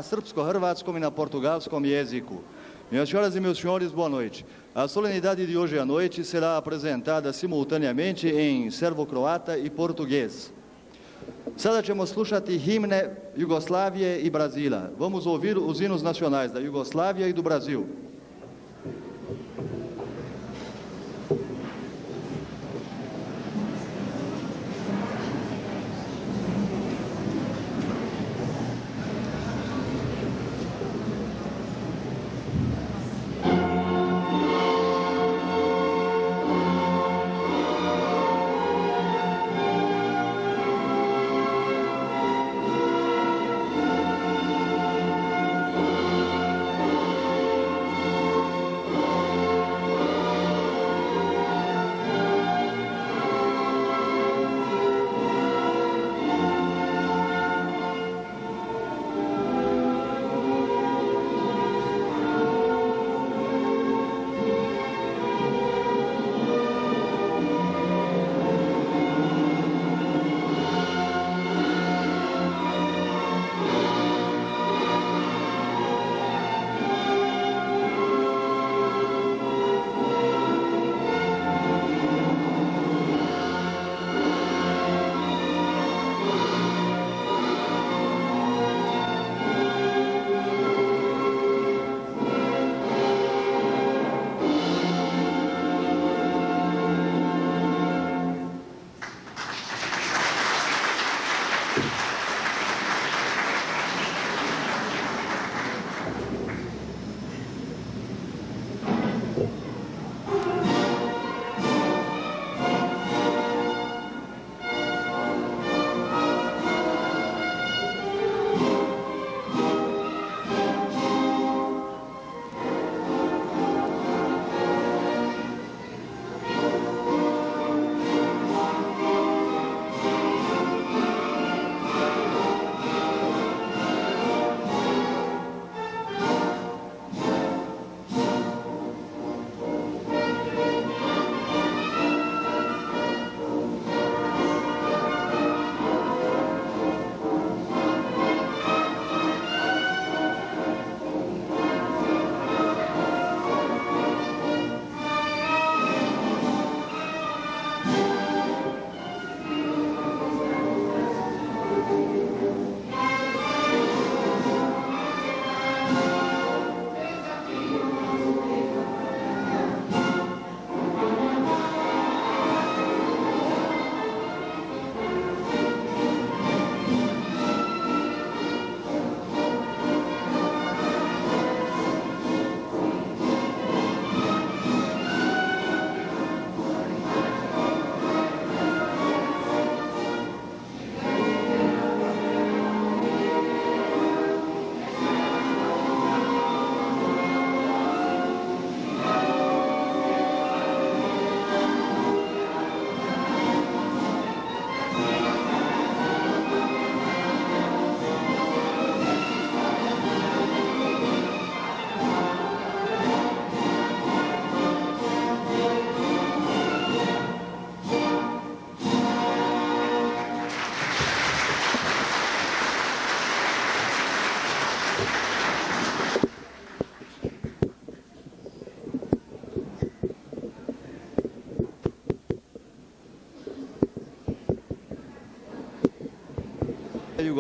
srpsko-hrvatskom e na portugalskom jezico. Minhas senhoras e meus senhores, boa noite. A solenidade de hoje à noite será apresentada simultaneamente em serbo-croata e português. Sada ćemo slušati himne Jugoslavije i Brazila. Vamos ouvir os hinos nacionais da Jugoslávia e do Brasil.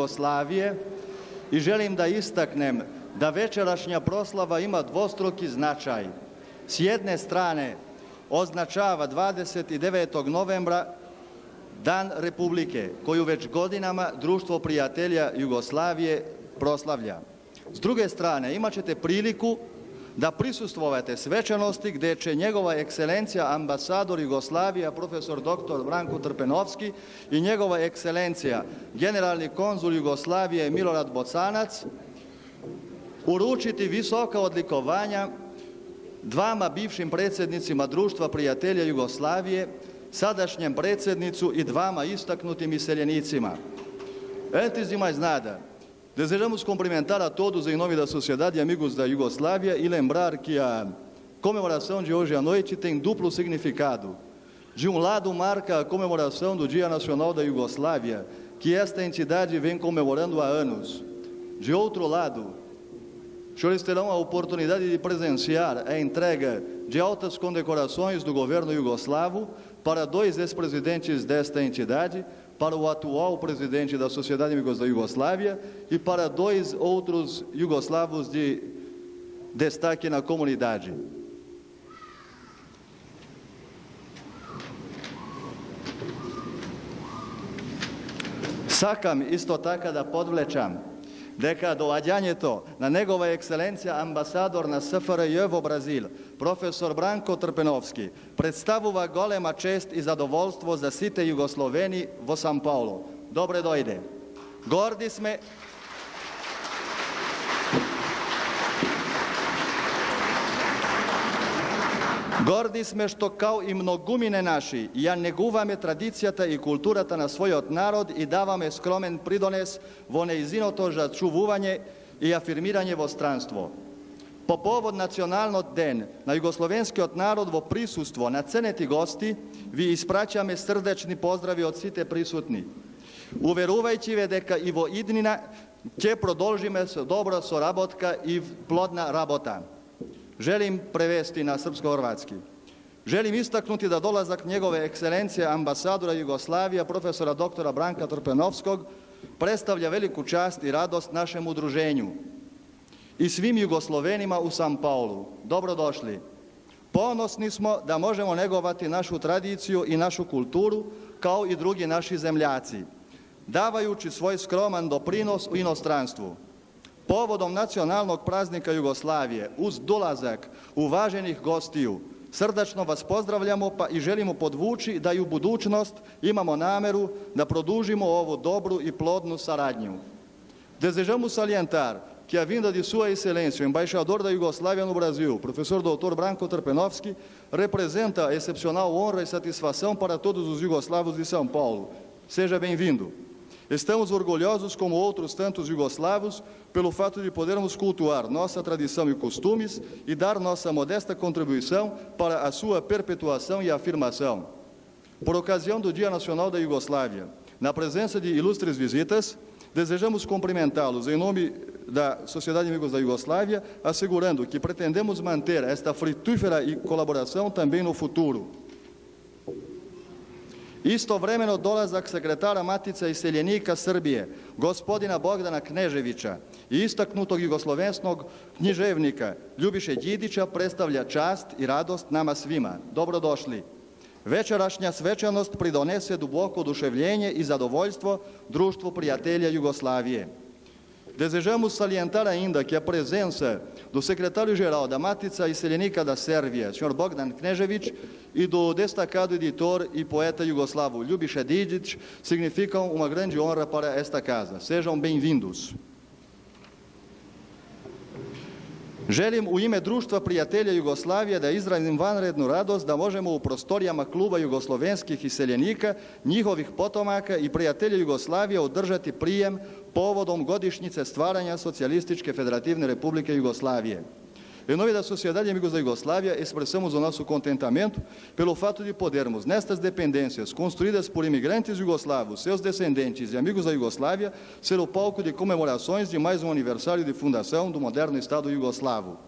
Jugoslavije i želim da istaknem da večerašnja proslava ima dvostruki značaj. S jedne strane označava 29. novembra Dan Republike, koju već godinama Društvo prijatelja Jugoslavije proslavlja. S druge strane, imat ćete priliku da prisustvujete svečanosti gdje će njegova ekscelencija ambasador Jugoslavija profesor dr. Branko Trpenovski i njegova ekscelencija generalni konzul Jugoslavije Milorad Bocanac uručiti visoka odlikovanja dvama bivšim predsjednicima Društva prijatelja Jugoslavije, sadašnjem predsjednicu i dvama istaknutim iseljenicima. Antes de mais nada, desejamos cumprimentar a todos em nome da Sociedade Amigos da Jugoslávia e lembrar que a comemoração de hoje à noite tem duplo significado. De um lado, marca a comemoração do Dia Nacional da Jugoslávia, que esta entidade vem comemorando há anos. De outro lado, os senhores terão a oportunidade de presenciar a entrega de altas condecorações do governo iugoslavo para 2 ex-presidentes desta entidade, para o atual presidente da Sociedade de Amigos da Iugoslávia e para 2 outros iugoslavos de destaque na comunidade. Sakam isto taka da podvlečam deka doađanjeto na njegova ekscelencija ambasador na SFRJ v Brazil, profesor Branko Trpenovski, predstavuva golema čest i zadovoljstvo za site Jugosloveni v São Paulo. Dobre dojde. Gordi sme Gordi sme što kao i mnogumine naši, ja neguvame tradicijata i kulturata na svojot narod i davame skromen pridones vo neizinoto za čuvuvanje i afirmiranje vo stranstvo. Po povod nacionalnog den na jugoslovenski od narod vo prisustvo na ceneti gosti, vi ispraćame srdečni pozdravi od site prisutni. Uveruvajći ve deka i vo idnina će prodolžime dobro sorabotka i plodna rabota. Želim prevesti na srpsko-hrvatski. Želim istaknuti da dolazak njegove ekscelencije ambasadora Jugoslavije, profesora doktora Branka Trpenovskog, predstavlja veliku čast i radost našem udruženju i svim Jugoslovenima u São Paulo. Dobrodošli. Ponosni smo da možemo negovati našu tradiciju i našu kulturu kao i drugi naši zemljaci, davajući svoj skroman doprinos u inostranstvu. Povodom nacionalnog praznika Jugoslavije, uz dolazak uvaženih gostiju, srdačno vas pozdravljamo pa i želimo podvući da i u budućnost imamo nameru da produžimo ovu dobru i plodnu saradnju. Desejamos salientar que a vinda de Sua Excelência, o embaixador da Iugoslávia no Brasil, professor Dr. Branko Trpenovski, representa excepcional honra e satisfação para todos os jugoslavos de São Paulo. Seja bem-vindo. Estamos orgulhosos, como outros tantos jugoslavos, pelo fato de podermos cultuar nossa tradição e costumes e dar nossa modesta contribuição para a sua perpetuação e afirmação. Por ocasião do Dia Nacional da Iugoslávia, na presença de ilustres visitas, desejamos cumprimentá-los em nome da Sociedade de Amigos da Iugoslávia, assegurando que pretendemos manter esta frutífera colaboração também no futuro. Istovremeno dolazak sekretara Matice iseljenika Srbije, gospodina Bogdana Kneževića i istaknutog jugoslovenskog književnika Ljubiše Đidića predstavlja čast i radost nama svima. Dobrodošli. Večerašnja svečanost pridonese duboko oduševljenje i zadovoljstvo Društvu prijatelja Jugoslavije. Desejamos salientar ainda que a presença do secretário-geral da Matica Iseljenika da Sérvia, Sr. Bogdan Knežević, e do destacado editor e poeta jugoslavo Ljubiša Đidić significam uma grande honra para esta casa. Sejam bem-vindos. Želim u ime Društva prijatelja Jugoslavije da izrazim vanrednu radost da možemo u prostorijama Kluba jugoslovenskih iseljenika, njihovih potomaka i prijatelja Jugoslavije održati prijem povodom godišnjice stvaranja Socijalističke Federativne Republike Jugoslavije. Em nome da Sociedade de Amigos da Iugoslávia, expressamos o nosso contentamento pelo fato de podermos, nestas dependências construídas por imigrantes jugoslavos, seus descendentes e amigos da Iugoslávia, ser o palco de comemorações de mais um aniversário de fundação do moderno Estado jugoslavo.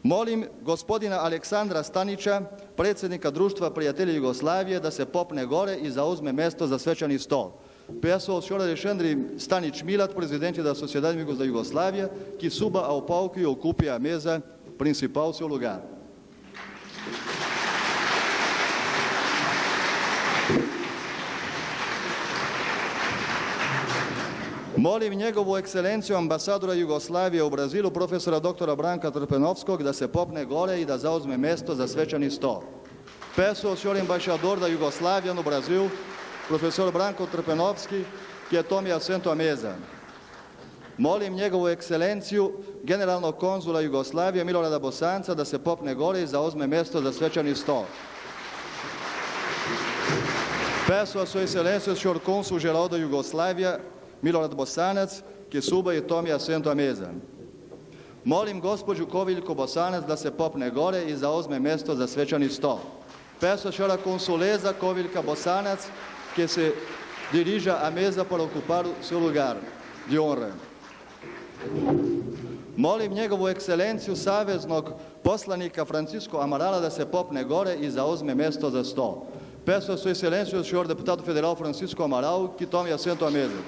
Molim gospodina Aleksandra Stanića, predsjednika Društva prijatelja Jugoslavije, da se popne gore i zauzme mesto za svečani stol. Peço ao senhor Alexandre Stanić Milat, presidente da Sociedade de Amigos da Iugoslávia, que suba ao palco e ocupe a mesa principal, seu lugar. Molim njegovu ekscelenciju ambasadora Jugoslavije u Brazilu, profesora doktora Branka Trpenovskog, da se popne gore i da zauzme mesto za svečani stol. Peço ao senhor embaixador da Iugoslávia no Brasil, professor Branko Trpenovski, que tome assento à mesa. Molim njegovu ekscelenciju, generalnog konzula Jugoslavije Milorada Bosanca, da se popne gore i zauzme mesto za svečani stol. Peço a sua excelência, o senhor cônsul geral da Jugoslávia, Milorad Bosanac, que suba e tome assento à mesa. Molim gospođu Koviljko Bosanac da se popne gore i zauzme mesto za svečani stol. Peço a senhora consuleza Koviljka Bosanac que se dirija à mesa para ocupar o seu lugar de honra. Molim njegovu ekscelenciju saveznog poslanika Francisco Amarala da se popne gore i zauzme mjesto za sto. Peço a sua excelência o senhor deputado federal Francisco Amaral que tome assento à mesa.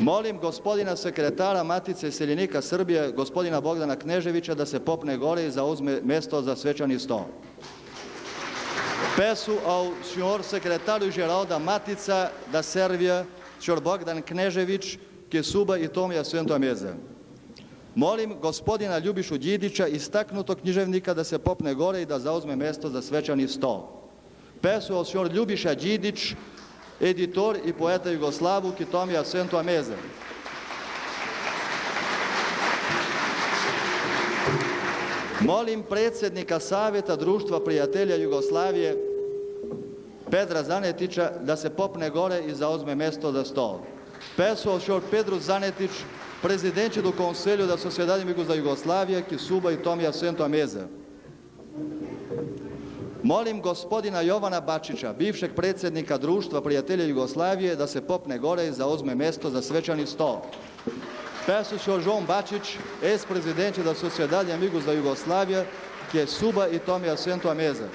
Molim gospodina sekretara Matice iseljenika Srbije, gospodina Bogdana Kneževića, da se popne gore i zauzme mjesto za svečani sto. Peço ao senhor secretário-geral da Matica da Sérvia, senhor Bogdan Knežević, que suba e tome assento à mesa. Molim gospodina Ljubišu Đidića, istaknutog književnika, da se popne gore i da zauzme mjesto za svečani sto. Peço ao senhor Ljubiša Đidić, editor i poeta Jugoslavu, que tome assento à mesa. Molim predsjednika Savjeta Društva prijatelja Jugoslavije, Pedra Zanetića, da se popne gore i zauzme mjesto za sto. Peço ao senhor Pedro Zanetić, presidente do Conselho da Sociedade Amigos da Jugoslávia, que suba e tome assento à mesa. Molim gospodina Jovana Bačića, bivšeg predsjednika Društva prijatelja Jugoslavije, da se popne gore i zauzme mjesto za svečani sto. Peço ao senhor João Bačić, ex-presidente da Sociedade Amigos da Jugoslávia, que suba e tome assento à mesa.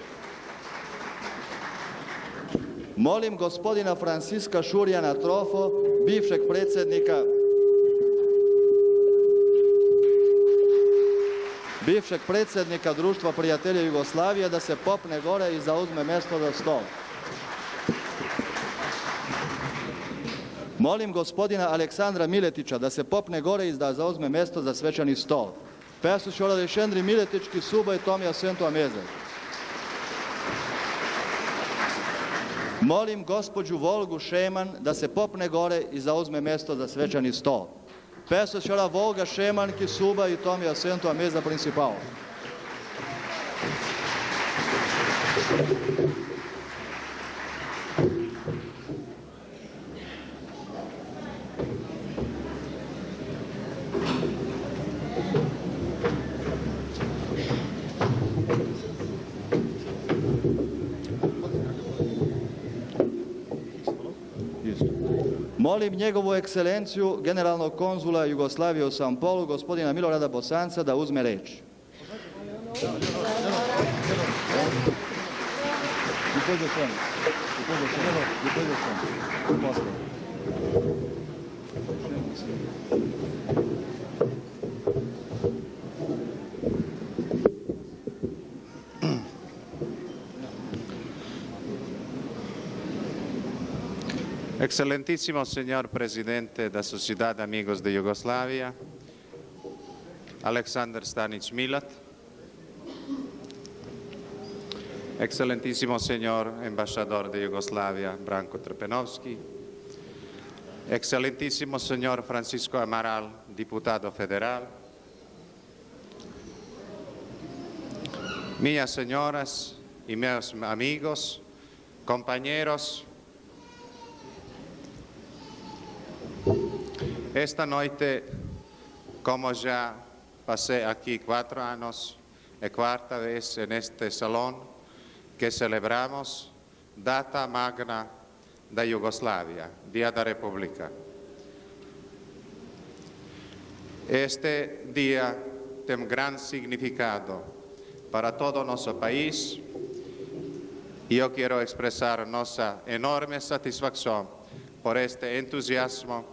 Molim gospodina Franciska Šurjana Trofo, bivšeg predsjednika Društva prijatelja Jugoslavije, da se popne gore i zauzme mjesto za sto. Molim gospodina Aleksandra Miletića da se popne gore i da zauzme mjesto za svečani sto. Peço ao senhor Alexandre Miletić que suba e tome assento à mesa. Molim gospođu Volgu Šeman da se popne gore i zauzme mjesto za svečani sto. Peço à senhora Volga Šeman que suba e tome assento à mesa principal. Molim njegovu ekscelenciju, generalnog konzula Jugoslavije u São Paulo, gospodina Milorada Bosanca, da uzme reč. Excelentísimo señor presidente da Sociedad Amigos de Yugoslavia, Aleksandar Stanić Milat, excelentísimo señor embajador de Yugoslavia, Branko Trpenovski, excelentísimo señor Francisco Amaral, diputado federal, minhas señoras y meus amigos, compañeros, esta noite, como já passei aqui 4 anos, é quarta vez neste salão que celebramos data magna da Iugoslávia, Dia da República. Este dia tem grande significado para todo o nosso país e eu quero expressar nossa enorme satisfação por este entusiasmo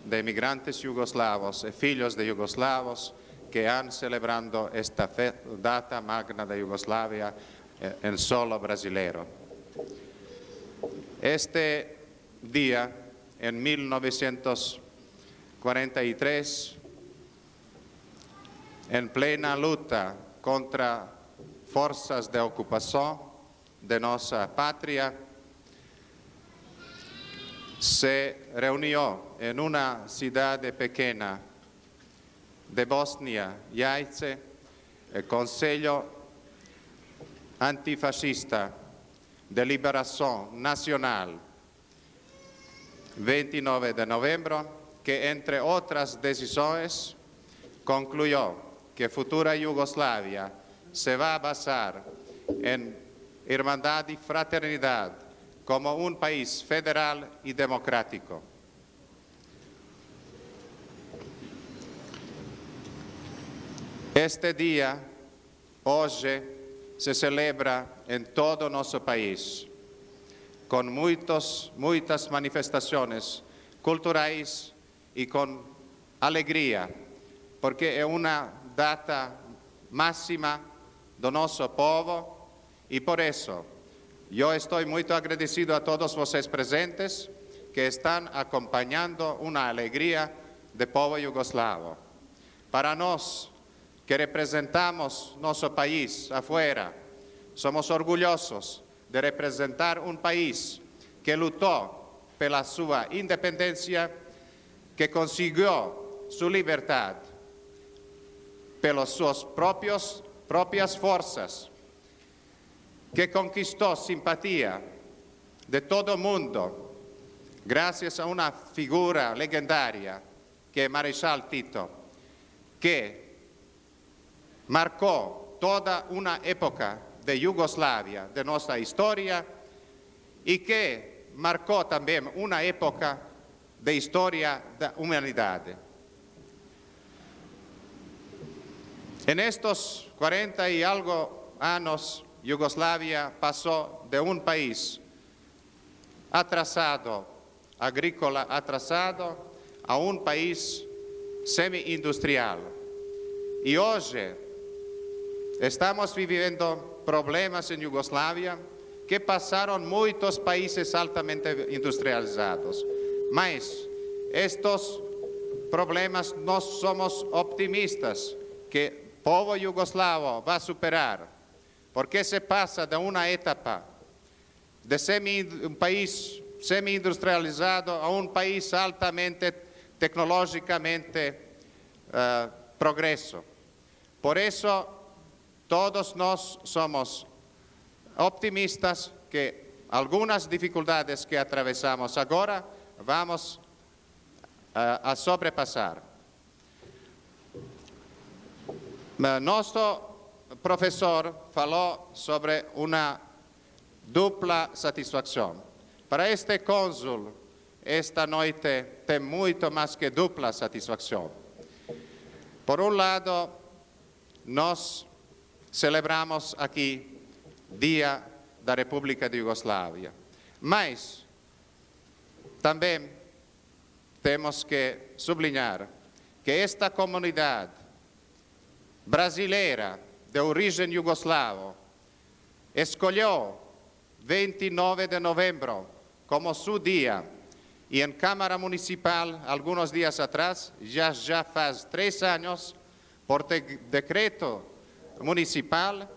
de imigrantes yugoslavos e filhos de yugoslavos que han celebrando esta data magna da Yugoslavia en solo brasileiro. Este dia, en 1943, en plena luta contra forças de ocupação de nossa pátria, se reunió en una ciudad pequeña de Bosnia, Jajce, el Conselho Antifascista de Liberación Nacional, 29 de noviembre, que entre otras decisiones concluyó que futura Yugoslavia se va a basar en hermandad y fraternidad como un país federal y democrático. Este día, hoje, se celebra em todo o nosso país, com muitas manifestações culturais e com alegria, porque é uma data máxima do nosso povo e por isso eu estou muito agradecido a todos vocês presentes que estão acompanhando uma alegria do povo iugoslavo. Para nós, que representamos nosso país afuera, somos orgulhosos de representar um país que lutou pela sua independência, que conseguiu sua liberdade pelas suas próprias forças, que conquistou simpatia de todo o mundo, graças a uma figura legendária que é Marechal Tito, que marcou toda uma época de Iugoslávia, de nossa história, e que marcou também uma época de história da humanidade. En estos 40 y algo años, Yugoslavia pasó de un país atrasado, agrícola atrasado, a un país semi-industrial. Y hoy estamos viviendo problemas en Yugoslavia que pasaron muchos países altamente industrializados. Mas estos problemas no somos optimistas que el povo yugoslavo va a superar, porque se pasa de una etapa de un país semi-industrializado a un país altamente tecnológicamente progreso. Por eso todos nós somos optimistas que algunas dificultades que atravessamos agora vamos a sobrepasar. Nosso professor falou sobre uma dupla satisfação. Para este cônsul, esta noite tem muito mais que dupla satisfação. Por um lado, nós celebramos aqui Dia da República de Iugoslávia, mas também temos que sublinhar que esta comunidade brasileira de origem iugoslavo escolheu 29 de novembro como seu dia e em Câmara Municipal, alguns dias atrás, já faz 3 anos, por decreto municipal,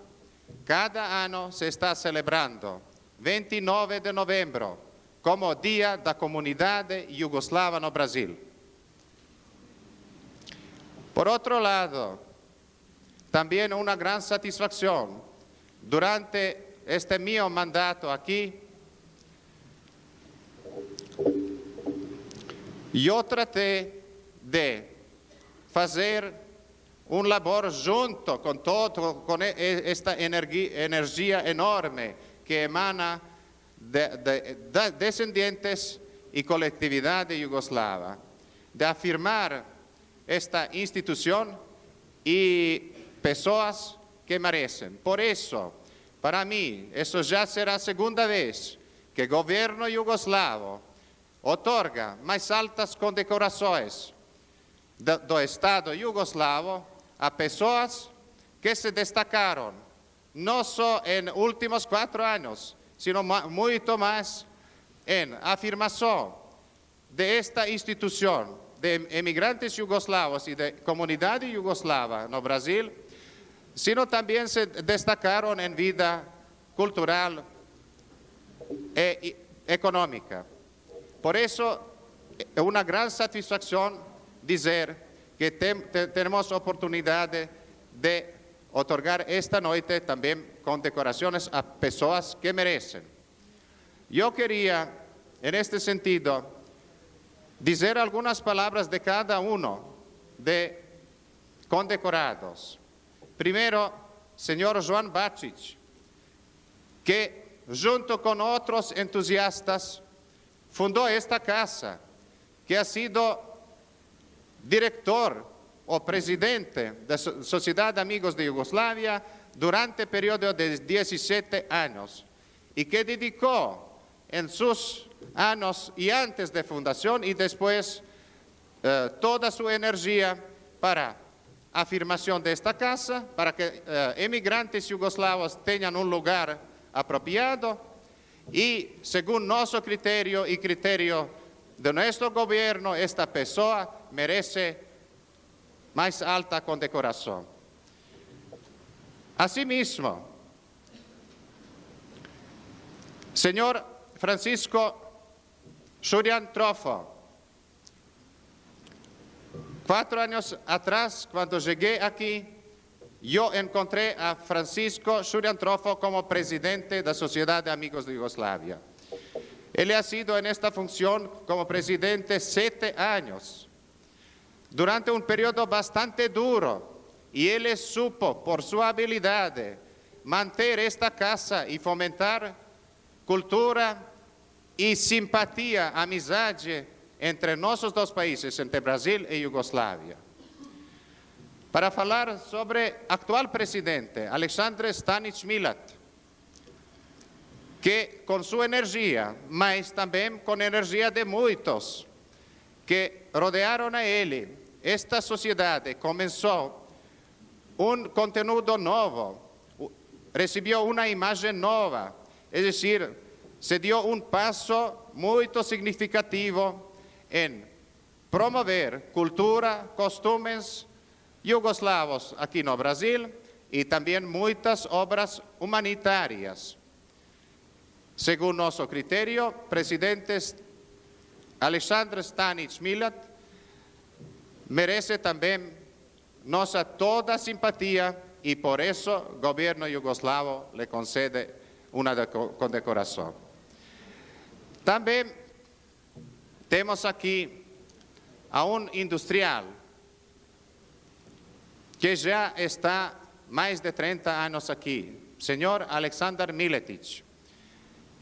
cada ano se está celebrando 29 de novembro como Dia da Comunidade Iugoslava no Brasil. Por outro lado, também uma grande satisfação. Durante este meu mandato aqui, eu tratei de fazer labor junto com esta energia enorme que emana de descendentes e coletividade iugoslava, de afirmar esta instituição e pessoas que merecem. Por isso, para mim, isso já será a segunda vez que o governo iugoslavo otorga mais altas condecorações do Estado iugoslavo a pessoas que se destacaram, não só em últimos 4 anos, sino muito mais em afirmação desta instituição de emigrantes iugoslavos e de comunidade iugoslava no Brasil, sino também se destacaram em vida cultural e econômica. Por isso, é uma grande satisfação dizer que temos a oportunidade de otorgar esta noite também condecorações a pessoas que merecem. Eu queria, neste sentido, dizer algumas palavras de cada de condecorados. Primeiro, senhor João Bačić, que junto con otros entusiastas, fundó esta casa, que ha sido director o presidente de Sociedad de Amigos de Yugoslavia durante el periodo de 17 años y que dedicó en sus años y antes de fundación y después toda su energía para afirmación de esta casa, para que emigrantes yugoslavos tengan un lugar apropiado y según nuestro criterio y criterio de nuestro gobierno, esta persona merece más alta condecoración. Asimismo, señor Francisco Shurian Trofo, 4 años atrás, cuando llegué aquí, yo encontré a Francisco Shurian Trofo como presidente de la Sociedad de Amigos de Yugoslavia. Él ha sido en esta función como presidente 7 años, durante un periodo bastante duro, y él supo, por su habilidad, mantener esta casa y fomentar cultura y simpatía, amistad entre nuestros dos países, entre Brasil y Yugoslavia. Para hablar sobre el actual presidente, Aleksandar Stanić Milat, que con su energía, mas también con energía de muchos que rodearon a él, esta sociedad comenzó un contenido nuevo, recibió una imagen nueva, es decir, se dio un paso muy significativo en promover cultura, costumbres yugoslavos aquí en Brasil y también muchas obras humanitarias. Según nuestro criterio, presidente Aleksandar Stanić Milat merece también nuestra toda simpatía y por eso el gobierno yugoslavo le concede una condecoración. También tenemos aquí a un industrial que ya está más de 30 años aquí, señor Aleksandar Miletić,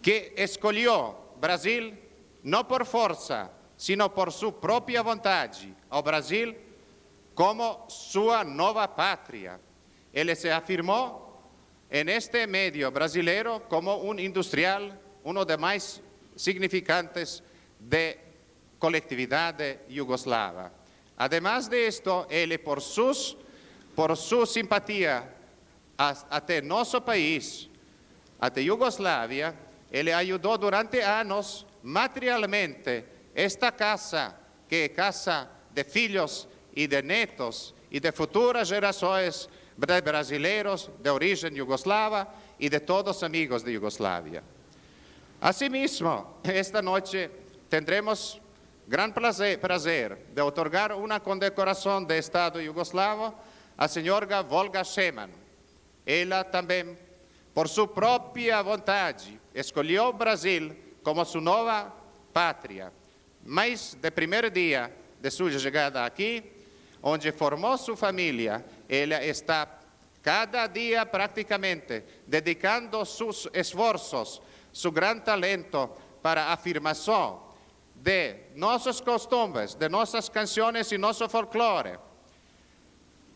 que escogió Brasil no por fuerza, sino por su propia voluntad, al Brasil como su nueva patria. Él se afirmó en este medio brasileño como un industrial, uno de los más significantes de colectividad yugoslava. Además de esto, él por su simpatía hacia nuestro país, hacia Yugoslavia, él ayudó durante años materialmente esta casa, que es casa de hijos y de nietos y de futuras generaciones de brasileños de origen yugoslava y de todos amigos de Yugoslavia. Asimismo, esta noche tendremos gran placer de otorgar una condecoración de Estado yugoslavo a señora Volga Šeman. Ella también, por su propia voluntad, escogió Brasil como su nueva patria. Mas, de primer día de su llegada aquí, donde formó su familia, ella está cada día prácticamente dedicando sus esfuerzos, su gran talento para afirmación de nuestras costumbres, de nuestras canciones y nuestro folclore.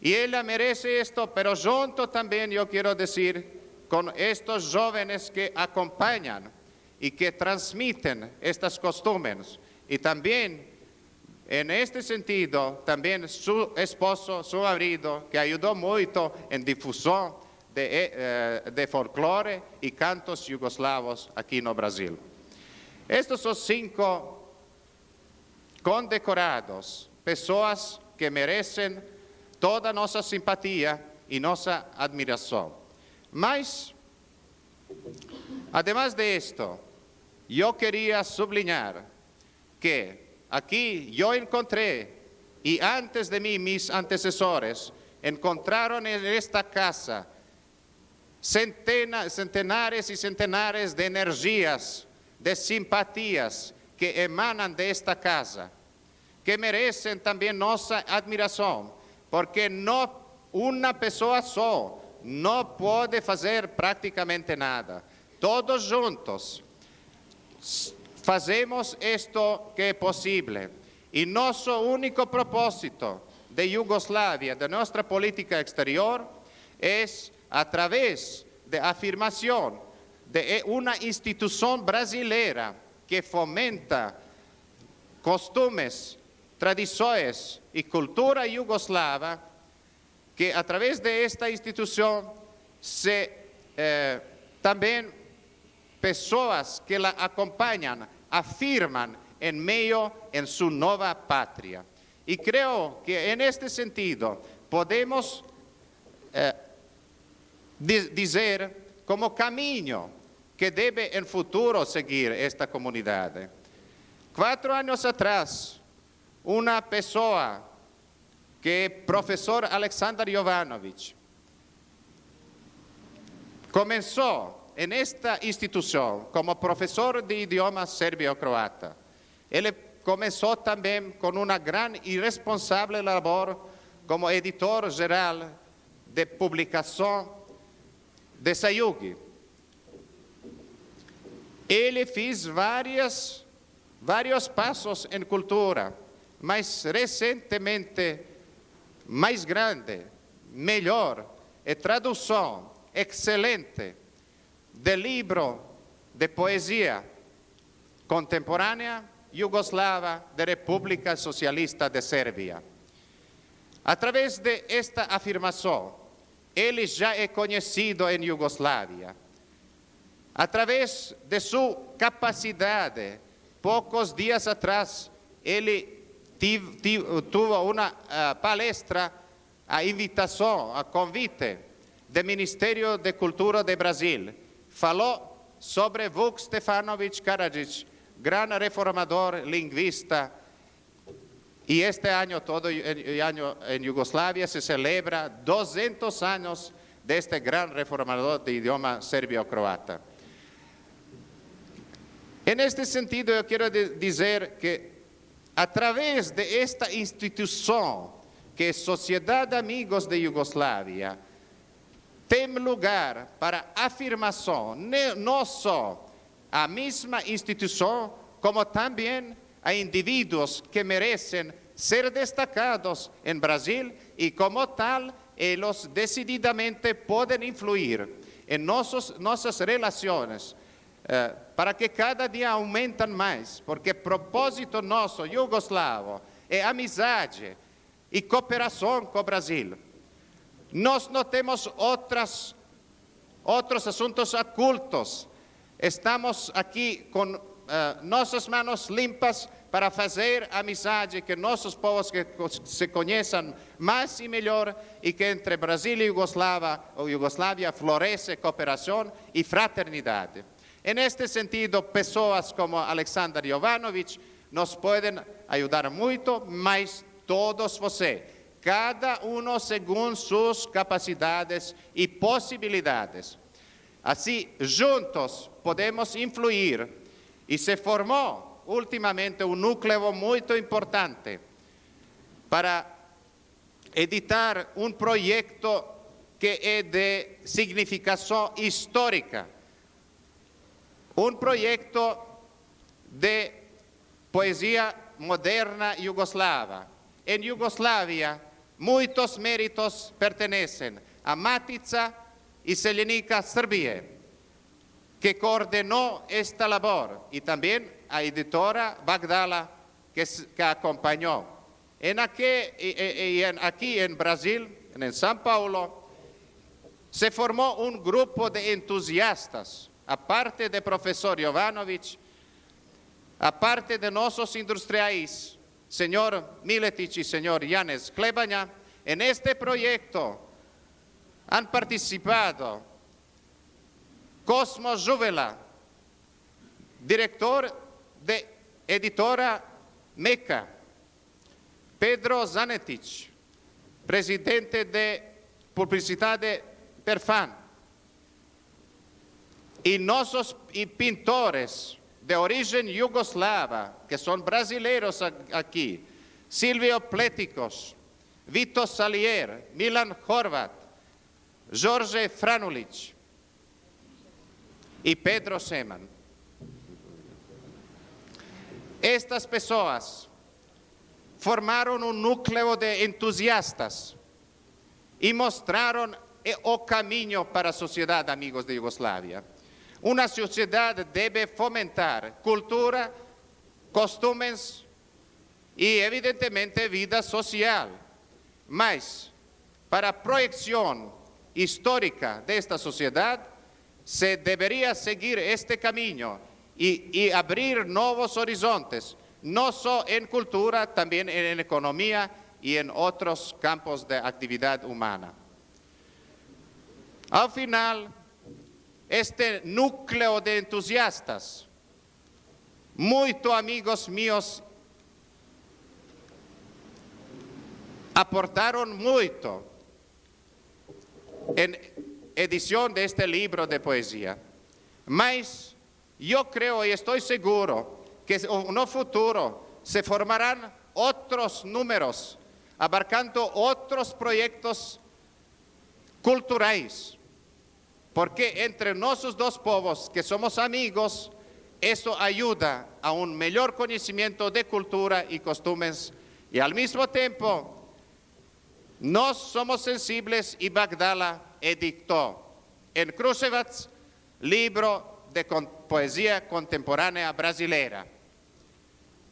Y ella merece esto, pero junto también yo quiero decir con estos jóvenes que acompañan y que transmiten estas costumbres. Y también, en este sentido, también su esposo, su marido, que ayudó mucho en difusión de folclore y cantos yugoslavos aquí en Brasil. Estos son 5 condecorados, personas que merecen toda nuestra simpatía y nuestra admiración. Mas, además de esto, yo quería subrayar que aquí yo encontré, y antes de mí mis antecesores encontraron en esta casa centenares y centenares de energías, de simpatías que emanan de esta casa, que merecen también nuestra admiración, porque no una persona sola no puede hacer prácticamente nada. todos juntos, fazemos isto que é possível. E nosso único propósito de Iugoslávia, de nossa política exterior, é, através da afirmação de uma instituição brasileira que fomenta costumes, tradições e cultura iugoslava, que através desta instituição também pessoas que la acompanham afirmam em meio em sua nova pátria. E creio que, neste sentido, podemos dizer como caminho que deve, em futuro, seguir esta comunidade. 4 anos atrás, uma pessoa, que é professor Aleksandar Jovanović, começou nesta instituição como professor de idioma sérbio-croata. Ele começou também com uma grande e responsável labor como editor-geral de publicação de Sayugi. Ele fez vários passos em cultura, mas recentemente, mais grande, melhor, é tradução excelente do livro de poesia contemporânea Iugoslava da República Socialista de Sérvia. Através desta afirmação, ele já é conhecido em Iugoslávia. Através de sua capacidade, poucos dias atrás, ele teve uma palestra, a invitação, a convite do Ministério da Cultura do Brasil. Falou sobre Vuk Stefanović Karadžić, grande reformador, linguista. E este ano, todo ano em Iugoslávia, se celebra 200 anos deste grande reformador de idioma sérbio-croata. Neste sentido, eu quero dizer que, através desta instituição, que é Sociedade Amigos de Iugoslávia, tem lugar para afirmação, não só a mesma instituição, como também a indivíduos que merecem ser destacados em Brasil e, como tal, eles decididamente podem influir em nossas relações, para que cada dia aumentem mais, porque o propósito nosso, iugoslavo, é amizade e cooperação com o Brasil. Nós não temos outros assuntos ocultos. Estamos aqui com nossas mãos limpas para fazer amizade, que nossos povos se conheçam mais e melhor, e que entre Brasil e Iugoslávia floresce cooperação e fraternidade. Neste sentido, pessoas como Aleksandar Jovanović nos podem ajudar muito, mas todos vocês, cada um segundo suas capacidades e possibilidades. Assim, juntos podemos influir, e se formou ultimamente um núcleo muito importante para editar um projeto que é de significação histórica, um projeto de poesia moderna iugoslava. Em Iugoslávia, muitos méritos pertencem a Matica Iseljenika Srbije, que coordenou esta labor, e também a editora Bagdala, que acompanhou. Aqui em Brasil, em São Paulo, se formou um grupo de entusiastas, a parte do professor Jovanović, a parte de nossos industriais, senhor Miletic e senhor Janez Klebanja. Neste projeto han participado Cosmo Juvela, diretor de editora Meca, Pedro Zanetic, presidente de publicidade Perfan, e pintores de origem iugoslava, que são brasileiros aqui, Silvio Pleticos, Vito Salier, Milan Horvat, Jorge Franulić. y Pedro Seman. Estas pessoas formaram um núcleo de entusiastas e mostraram o caminho para a sociedade, amigos de Iugoslávia. Uma sociedade deve fomentar cultura, costumes e, evidentemente, vida social. Mas, para a projeção histórica desta sociedade, se deveria seguir este caminho y abrir nuevos horizontes, no solo en cultura, también en economía y en otros campos de actividad humana. Al final, este núcleo de entusiastas, muchos amigos míos, aportaron mucho en edición de este libro de poesía. Mas yo creo y estoy seguro que en el futuro se formarán otros números, abarcando otros proyectos culturales, porque entre nosotros dos povos que somos amigos, eso ayuda a un mejor conocimiento de cultura y costumbres, y al mismo tiempo, nos somos sensibles y Bagdala edictó en Kruševac libro de poesía contemporánea brasileira,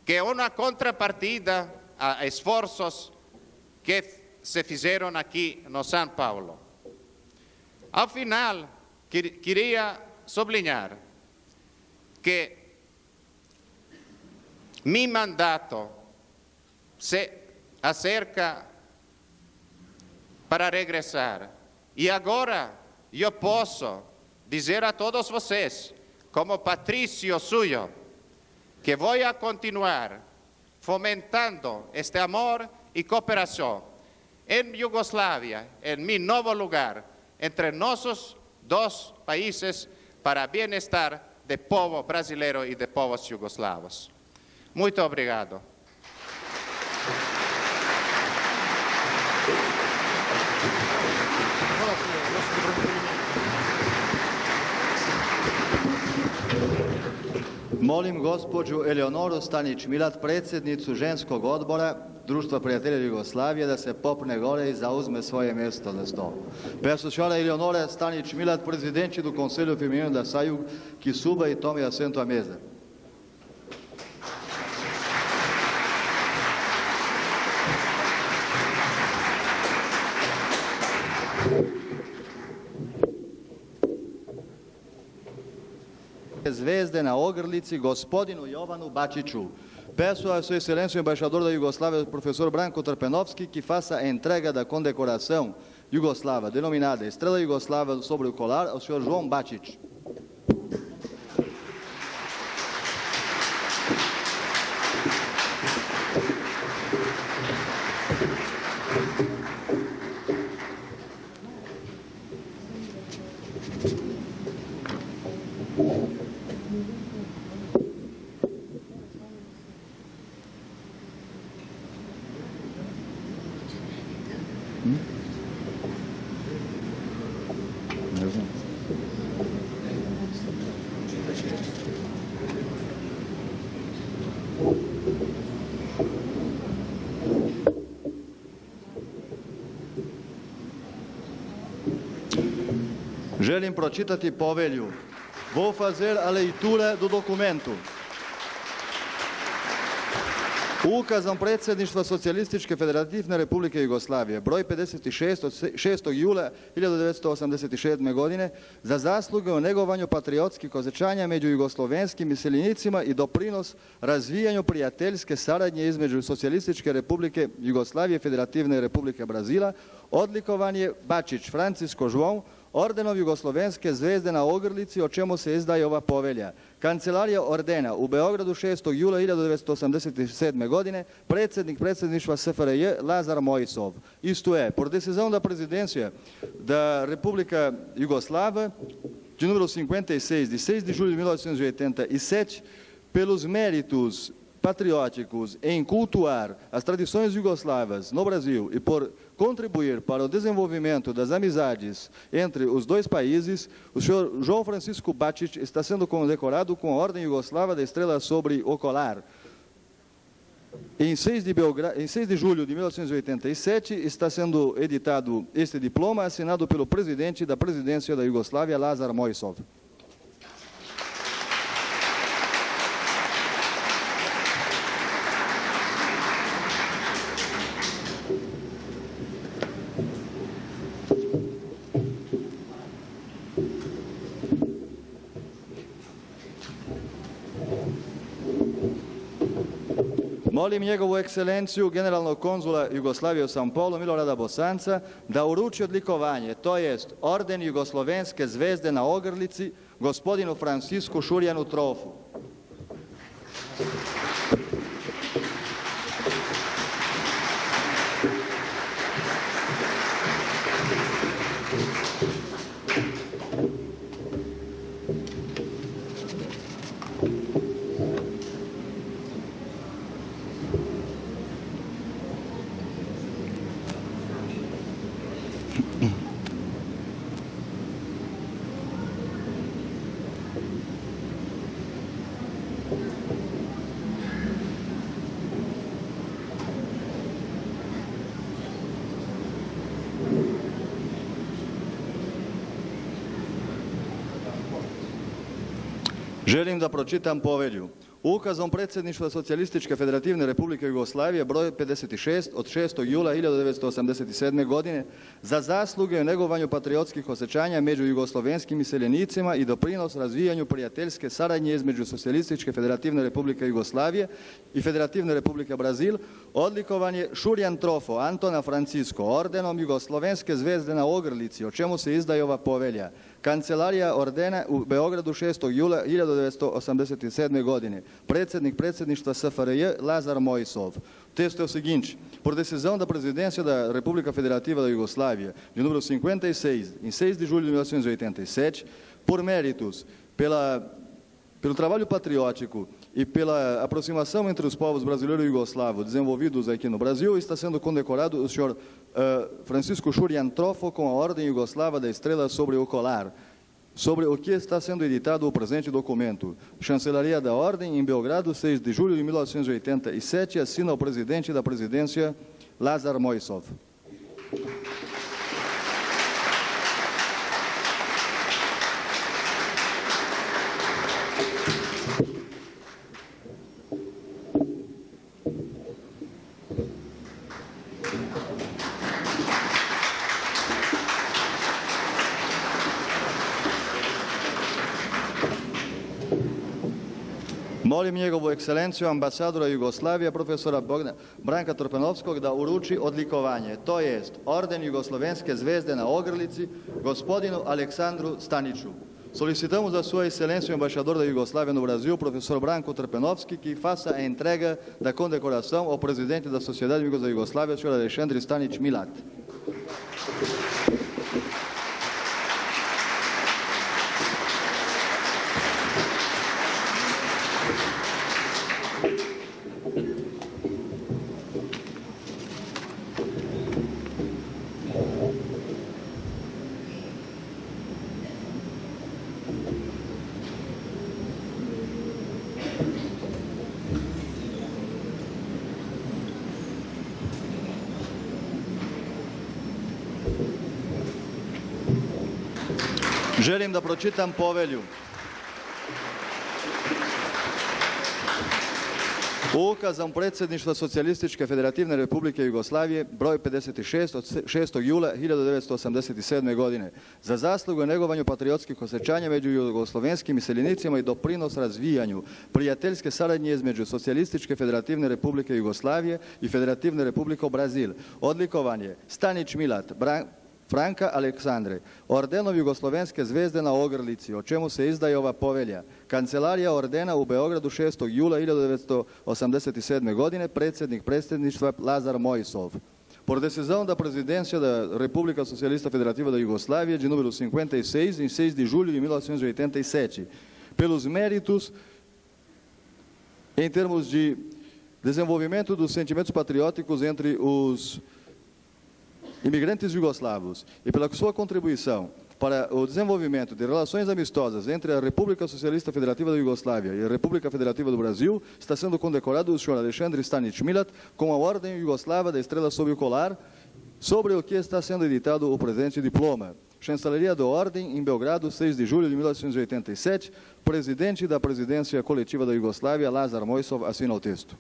que es una contrapartida a esfuerzos que se hicieron aquí en São Paulo. Al final, quería subrayar que mi mandato se acerca para regresar. Y ahora yo puedo dizer a todos vocês, como Patrício suyo, que vou a continuar fomentando este amor e cooperação em Iugoslávia, em meu novo lugar, entre nossos dois países, para o bem-estar do povo brasileiro e de povos iugoslavos. Muito obrigado. Molim gospođu Eleonoru Stanić-Milat, predsjednicu ženskog odbora Društva prijatelja Jugoslavije, da se popne gore e zauzme svoje mjesto na stolu. Peço a senhora Eleonora Stanić-Milat, presidente do Conselho Feminino da SAIUG, que suba e tome assento à mesa. Zvezde na ogrlici gospodinu Jovanu Bačiću. Peço a Sua Excelência o embaixador da Iugoslávia, professor Branko Trpenovski, que faça a entrega da condecoração jugoslava, denominada Estrela Jugoslava sobre o colar, ao senhor João Bačić. Želim pročitati povelju. Vou fazer a leitura do documento. Ukazom Predsjedništva Socijalističke Federativne Republike Jugoslavije, broj 56 od 6. jula 1987. godine, za zasluge u negovanju patriotskih osjećanja među jugoslovenskim iseljenicima i doprinos razvijanju prijateljske saradnje između Socijalističke Republike Jugoslavije i Federativne Republike Brazila, odlikovan je Bačić Francisco João ordenom Jugoslovenske zvezde na ogrlici, o čemu se izdaje ova povelja. Kancelarija ordena u Beogradu 6. jula 1987. godine, predsjednik predsjedništva SFRJ Lazar Mojsov. Isto é, por decisão da presidência da República Jugoslava, de número 56, de 6 de julho de 1987, pelos méritos patrióticos em cultuar as tradições jugoslavas no Brasil e por contribuir para o desenvolvimento das amizades entre os dois países, o senhor João Francisco Bačić está sendo condecorado com a Ordem Jugoslava da Estrela sobre o Colar. Em 6 de julho de 1987, está sendo editado este diploma, assinado pelo presidente da presidência da Iugoslávia, Lazar Mojsov. Molim njegovu ekscelenciju, generalnog konzula Jugoslavije u São Paulo, Milorada Bosanca, da uruči odlikovanje, to jest orden Jugoslovenske zvezde na ogrlici, gospodinu Francisku Šurjanu Trofu. Želim da pročitam povelju. Ukazom Predsjedništva Socijalističke Federativne Republike Jugoslavije broj 56 od 6. jula 1987. godine za zasluge u negovanju patriotskih osjećanja među jugoslovenskim iseljenicima i doprinos razvijanju prijateljske saradnje između Socijalističke Federativne Republike Jugoslavije i Federativne Republike Brazil, odlikovan je Šurjan Trofo Antona Francisco ordenom Jugoslovenske zvezde na ogrlici, o čemu se izdaje ova povelja. Kancelarija ordena u Beogradu 6. jula 1987. godine. Predsjednik Predsjedništva SFRJ Lazar Mojsov. O texto é o seguinte: por decisão da Presidência da República Federativa da Iugoslávia, de número 56, em 6 de julho de 1987, por méritos pelo trabalho patriótico e pela aproximação entre os povos brasileiro e jugoslavo desenvolvidos aqui no Brasil, está sendo condecorado o senhor Francisco Šurjan Trofo com a Ordem Jugoslava da Estrela sobre o Colar, sobre o que está sendo editado o presente documento. Chancelaria da Ordem, em Belgrado, 6 de julho de 1987, assina o presidente da presidência, Lazar Mojsov. Molim njegovu ekscelenciju, ambasadora Jugoslavije, profesora Branka Trpenovskog, da uruči odlikovanje, to jest orden Jugoslovenske zvezde na ogrlici, gospodinu Aleksandru Staniću. Solicitamos a sua excelência o embaixador da Iugoslávia no Brasil, professor Branko Trpenovski, que faça a entrega da condecoração ao presidente da Sociedade de Amigos da Iugoslávia, senhor Alexandre Stanić Milat. Želim da pročitam povelju. Ukazom Predsjedništva Socijalističke Federativne Republike Jugoslavije broj 56 od 6. jula 1987. godine za zaslugu u negovanju patriotskih osjećanja među jugoslovenskim iseljenicima i doprinos razvijanju prijateljske saradnje između Socijalističke Federativne Republike Jugoslavije i Federativne Republike Brazil. Odlikovan je Stanić Milat, Franka Aleksandre, ordenom Jugoslovenske zvezde na ogrlici, o čemu se izdaje ova povelja. Kancelarija ordena u Beogradu 6. jula 1987. godine, predsjednik predsjedništva Lazar Mojsov. Por decisão da Presidência da República Socialista Federativa da Iugoslávia, de número 56, em 6 de julho de 1987, pelos méritos em termos de desenvolvimento dos sentimentos patrióticos entre os imigrantes jugoslavos e pela sua contribuição para o desenvolvimento de relações amistosas entre a República Socialista Federativa da Iugoslávia e a República Federativa do Brasil, está sendo condecorado o senhor Alexandre Stanić Milat com a Ordem Iugoslava da Estrela sob o Colar, sobre o que está sendo editado o presente diploma. Chancelaria da Ordem, em Belgrado, 6 de julho de 1987, presidente da Presidência Coletiva da Iugoslávia, Lazar Mojsov, assina o texto.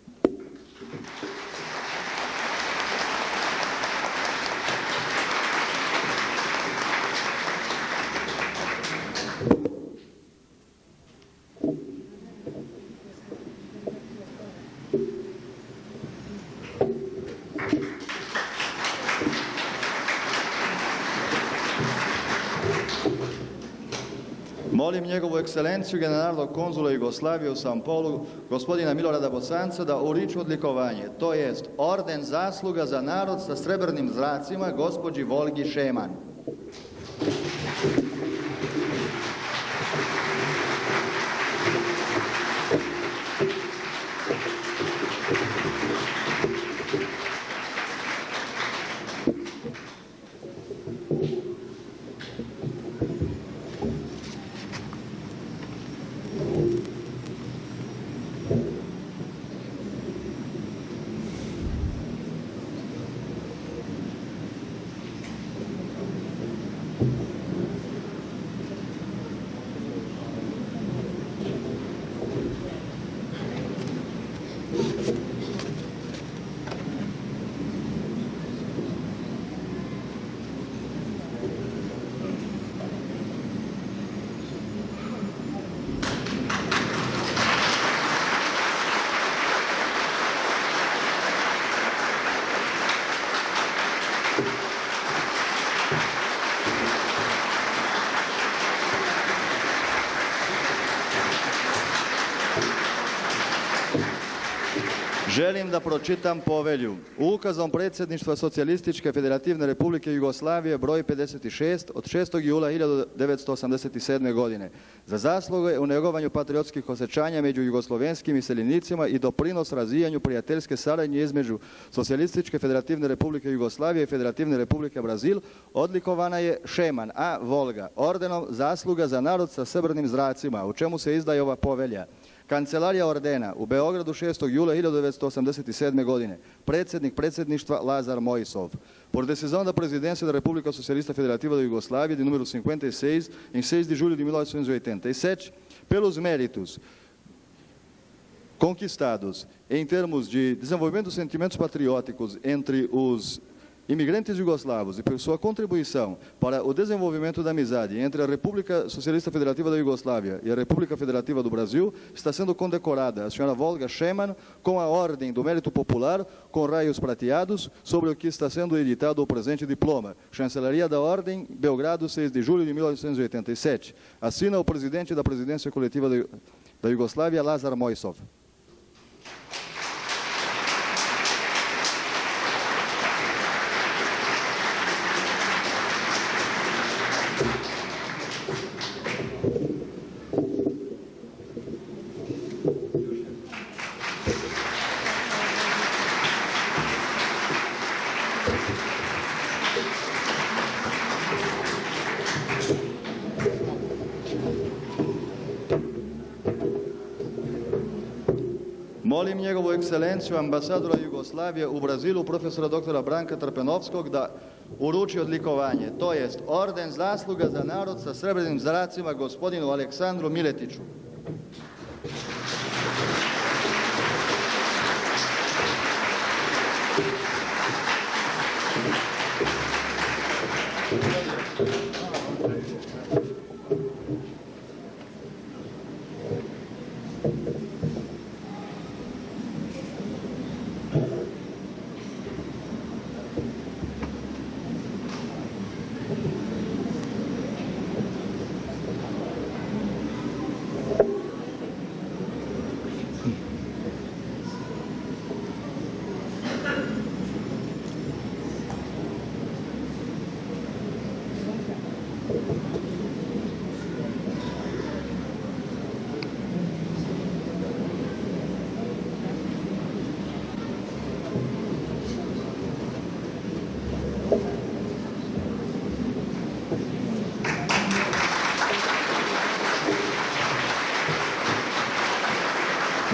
Molim njegovu ekscelenciju, generalnog konzula Jugoslavije u San Paulu, gospodina Milorada Bosanca, da uruči odlikovanje, to jest Orden zasluga za narod sa srebrnim zracima, gospođi Volgi Šeman. Želim da pročitam povelju. Ukazom Predsjedništva Socijalističke Federativne Republike Jugoslavije broj 56 od 6. jula 1987. godine za zasluge u negovanju patriotskih osjećanja među jugoslovenskim iseljenicima i doprinos razvijanju prijateljske saradnje između Socijalističke Federativne Republike Jugoslavije i Federativne Republike Brazil odlikovana je Šeman A. Volga ordenom zasluga za narod sa srebrnim zracima, u čemu se izdaje ova povelja. Kancelarija ordena u Beogradu 6. jula 1987. godine. Predsjednik predsjedništva Lazar Mojsov. Por decisão da Presidência da República Socialista Federativa da Iugoslávia, de número 56, em 6 de julho de 1987, pelos méritos conquistados em termos de desenvolvimento dos sentimentos patrióticos entre os imigrantes jugoslavos e por sua contribuição para o desenvolvimento da amizade entre a República Socialista Federativa da Iugoslávia e a República Federativa do Brasil, está sendo condecorada a senhora Volga Šeman com a Ordem do Mérito Popular com raios prateados, sobre o que está sendo editado o presente diploma. Chancelaria da Ordem, Belgrado, 6 de julho de 1987. Assina o presidente da Presidência Coletiva da Iugoslávia, Lazar Mojsov. Molim njegovu ekscelenciju ambasadora Jugoslavije u Brazilu, profesora doktora Branka Trpenovskog, da uruči odlikovanje, to jest Orden zasluga za narod sa srebrnim zracima gospodinu Aleksandru Miletiću.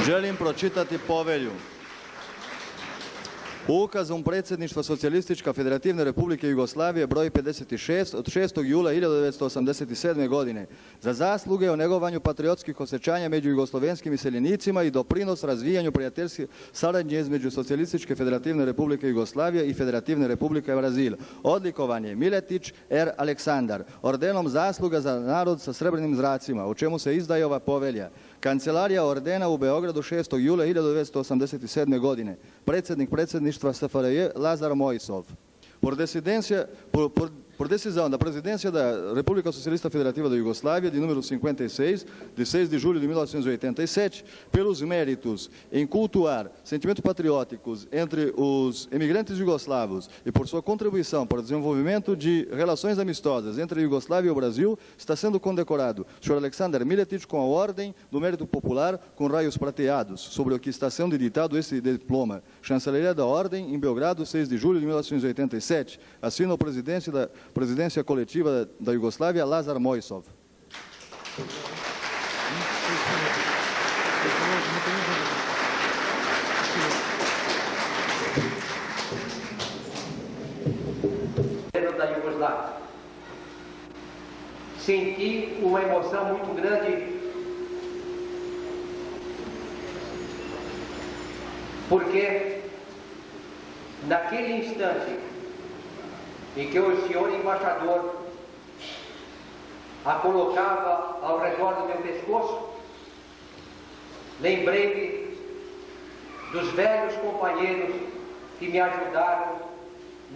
Želim pročitati povelju. Ukazom Predsjedništva Socijalistička Federativne Republike Jugoslavije broj 56 od 6. jula 1987. godine za zasluge o negovanju patriotskih osjećanja među jugoslovenskim iseljenicima i doprinos razvijanju prijateljske saradnje između Socijalističke Federativne Republike Jugoslavije i Federativne Republike Brazil. Odlikovan je Miletić R. Aleksandar, ordenom zasluga za narod sa srebrnim zracima, o čemu se izdaje ova povelja. Kancelarija ordena u Beogradu 6. jula 1987. godine. Predsjednik predsjedništva SFRJ Lazar Mojsov. Por decisão da Presidência da República Socialista Federativa da Iugoslávia, de número 56, de 6 de julho de 1987, pelos méritos em cultuar sentimentos patrióticos entre os imigrantes jugoslavos e por sua contribuição para o desenvolvimento de relações amistosas entre a Iugoslávia e o Brasil, está sendo condecorado o Sr. Aleksandar Miletić com a Ordem do Mérito Popular com raios prateados, sobre o que está sendo editado esse diploma. Chancelaria da Ordem, em Belgrado, 6 de julho de 1987. Assina a Presidência Coletiva da Iugoslávia, Lazar Mojsov. Da Iugoslávia. Senti uma emoção muito grande porque naquele instante em que o senhor embaixador a colocava ao redor do meu pescoço, lembrei-me dos velhos companheiros que me ajudaram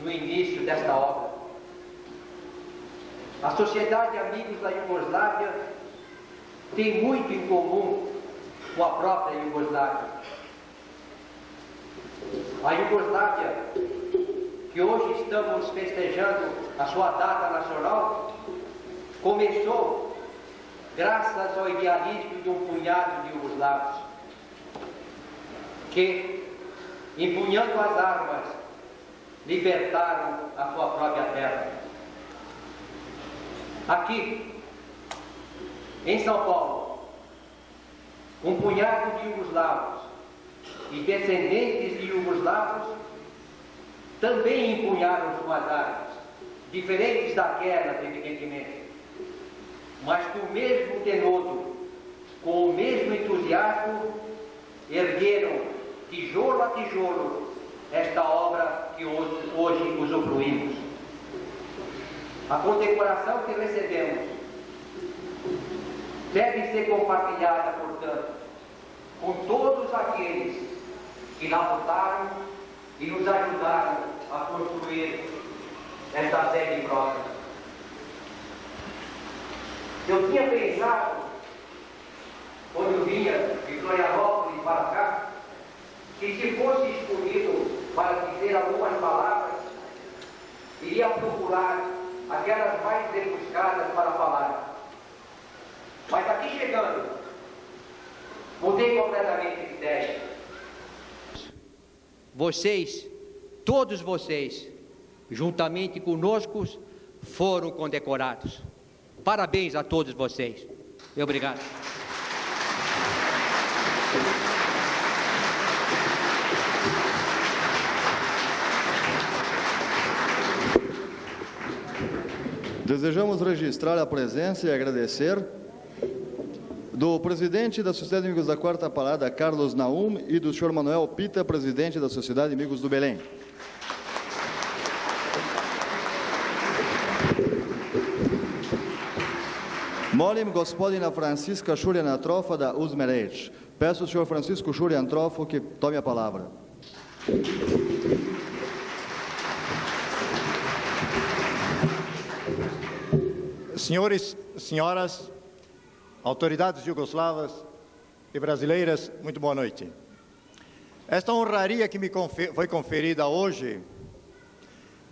no início desta obra. A Sociedade Amigos da Iugoslávia tem muito em comum com a própria Iugoslávia. A Iugoslávia, que hoje estamos festejando a sua data nacional, começou graças ao idealismo de um punhado de iugoslavos que, empunhando as armas, libertaram a sua própria terra. Aqui, em São Paulo, um punhado de iugoslavos e descendentes de iugoslavos também empunharam suas armas, diferentes daquelas, evidentemente, mas com o mesmo denodo, com o mesmo entusiasmo, ergueram, tijolo a tijolo, esta obra que hoje usufruímos. A condecoração que recebemos deve ser compartilhada, portanto, com todos aqueles que labutaram e nos ajudaram a construir esta sede próxima. Eu tinha pensado, quando vinha de Florianópolis para cá, que se fosse escolhido para dizer algumas palavras, iria procurar aquelas mais rebuscadas para falar. Mas aqui chegando, mudei completamente de ideia. Vocês, todos vocês, juntamente conosco, foram condecorados. Parabéns a todos vocês. Obrigado. Desejamos registrar a presença e agradecer do presidente da Sociedade Amigos da Quarta Parada, Carlos Naum, e do senhor Manuel Pita, presidente da Sociedade Amigos do Belém. Molim gospodina Francisca Šuljana Trofa da uzme reč. Peço ao senhor Francisco Šuljan Trofo que tome a palavra. Senhores, senhoras, autoridades jugoslavas e brasileiras, muito boa noite. Esta honraria que me foi conferida hoje,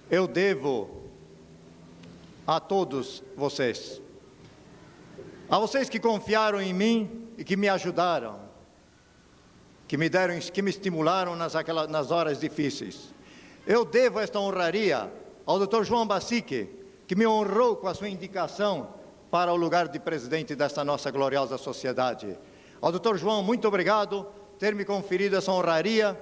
eu devo a todos vocês. A vocês que confiaram em mim e que me ajudaram, que me estimularam nas horas difíceis. Eu devo esta honraria ao Dr. João Bacique, que me honrou com a sua indicação para o lugar de presidente desta nossa gloriosa sociedade. Ao Dr. João, muito obrigado ter me conferido essa honraria,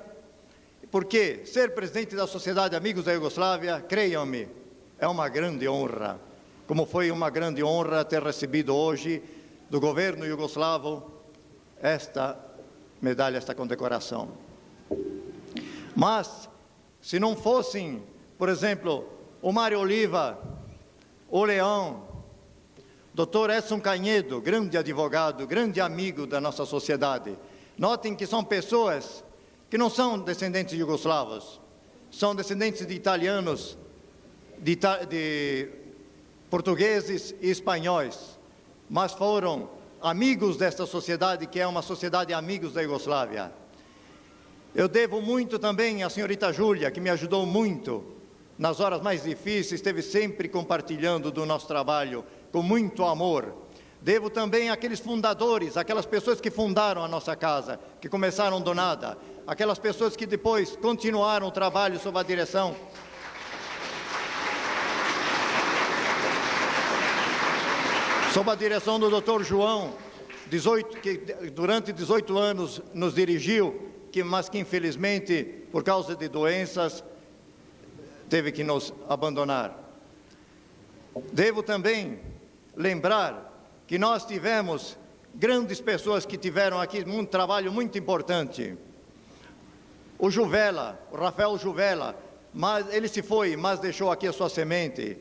porque ser presidente da Sociedade Amigos da Iugoslávia, creiam-me, é uma grande honra, como foi uma grande honra ter recebido hoje do governo iugoslavo esta medalha, esta condecoração. Mas, se não fossem, por exemplo, o Mário Oliva, o Leão, Dr. Edson Canedo, grande advogado, grande amigo da nossa sociedade, notem que são pessoas que não são descendentes de iugoslavos, são descendentes de italianos, de portugueses e espanhóis, mas foram amigos desta sociedade, que é uma sociedade de amigos da Iugoslávia. Eu devo muito também à senhorita Júlia, que me ajudou muito nas horas mais difíceis, esteve sempre compartilhando do nosso trabalho com muito amor. Devo também àqueles fundadores, aquelas pessoas que fundaram a nossa casa, que começaram do nada, aquelas pessoas que depois continuaram o trabalho sob a direção do Dr. João, que durante 18 anos nos dirigiu, mas que infelizmente, por causa de doenças, teve que nos abandonar. Devo também lembrar que nós tivemos grandes pessoas que tiveram aqui um trabalho muito importante. O Juvela, o Rafael Juvela, mas ele se foi, mas deixou aqui a sua semente.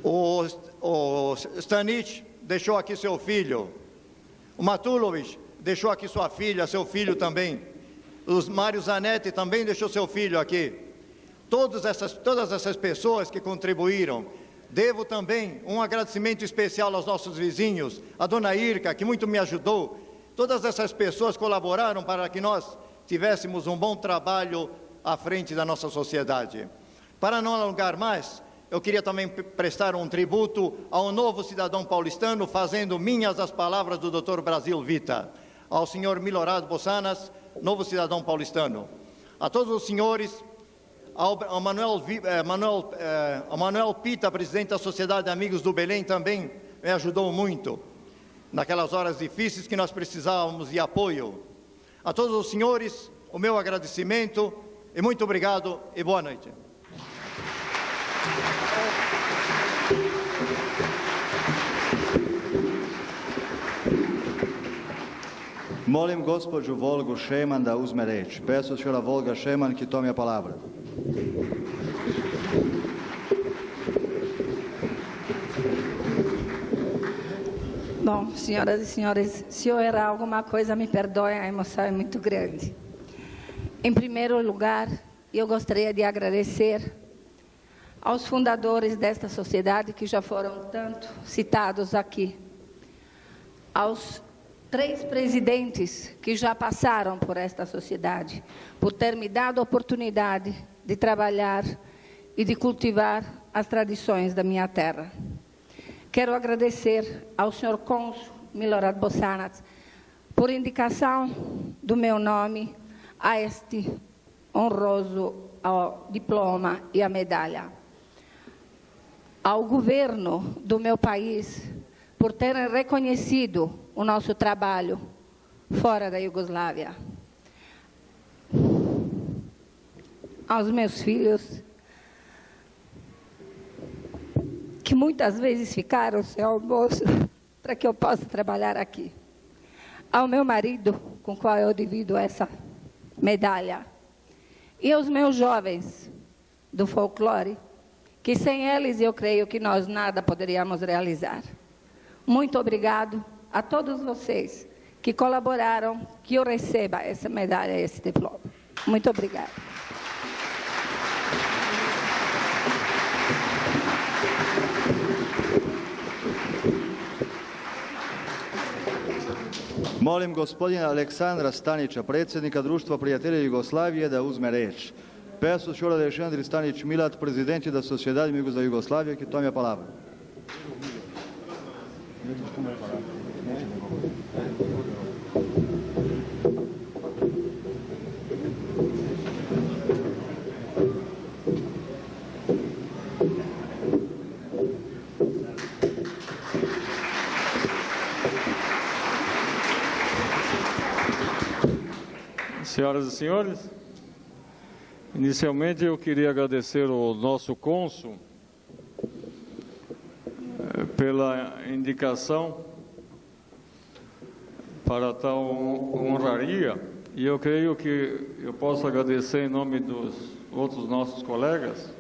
O Stanic deixou aqui seu filho. O Matulovic deixou aqui sua filha, seu filho também. O Mário Zanetti também deixou seu filho aqui. Todas essas pessoas que contribuíram. Devo também um agradecimento especial aos nossos vizinhos, a dona Irka, que muito me ajudou. Todas essas pessoas colaboraram para que nós tivéssemos um bom trabalho à frente da nossa sociedade. Para não alongar mais, eu queria também prestar um tributo ao novo cidadão paulistano, fazendo minhas as palavras do Dr. Brasil Vita, ao senhor Milorad Bossanas, novo cidadão paulistano. A todos os senhores, ao Manuel Pita, presidente da Sociedade de Amigos do Belém, também me ajudou muito naquelas horas difíceis que nós precisávamos de apoio. A todos os senhores, o meu agradecimento e muito obrigado e boa noite. Molim gospođu Volgu Šeman da uzme reč. Peço a senhora Volga Šeman que tome a palavra. Bom, senhoras e senhores, se eu errar alguma coisa, me perdoem, a emoção é muito grande. Em primeiro lugar, eu gostaria de agradecer aos fundadores desta sociedade, que já foram tanto citados aqui, aos 3 presidentes que já passaram por esta sociedade, por ter me dado a oportunidade de trabalhar e de cultivar as tradições da minha terra. Quero agradecer ao senhor cônsul Milorad Bossanas por indicação do meu nome a este honroso diploma e a medalha. Ao governo do meu país por terem reconhecido o nosso trabalho fora da Iugoslávia. Aos meus filhos, que muitas vezes ficaram sem almoço para que eu possa trabalhar aqui. Ao meu marido, com o qual eu divido essa medalha. E aos meus jovens do folclore, que sem eles eu creio que nós nada poderíamos realizar. Muito obrigado a todos vocês que colaboraram, que eu receba essa medalha, esse diploma. Muito obrigada. Molim gospodina Aleksandra Stanića, predsjednika Društva prijatelja Jugoslavije, da uzme reč. Peço ao senhor Alexandre Stanić Milat, presidente da Sociedade Amigos da Iugoslávia, que tome a palavra. Senhoras e senhores, inicialmente eu queria agradecer ao nosso cônsul pela indicação para tal honraria, e eu creio que eu posso agradecer em nome dos outros nossos colegas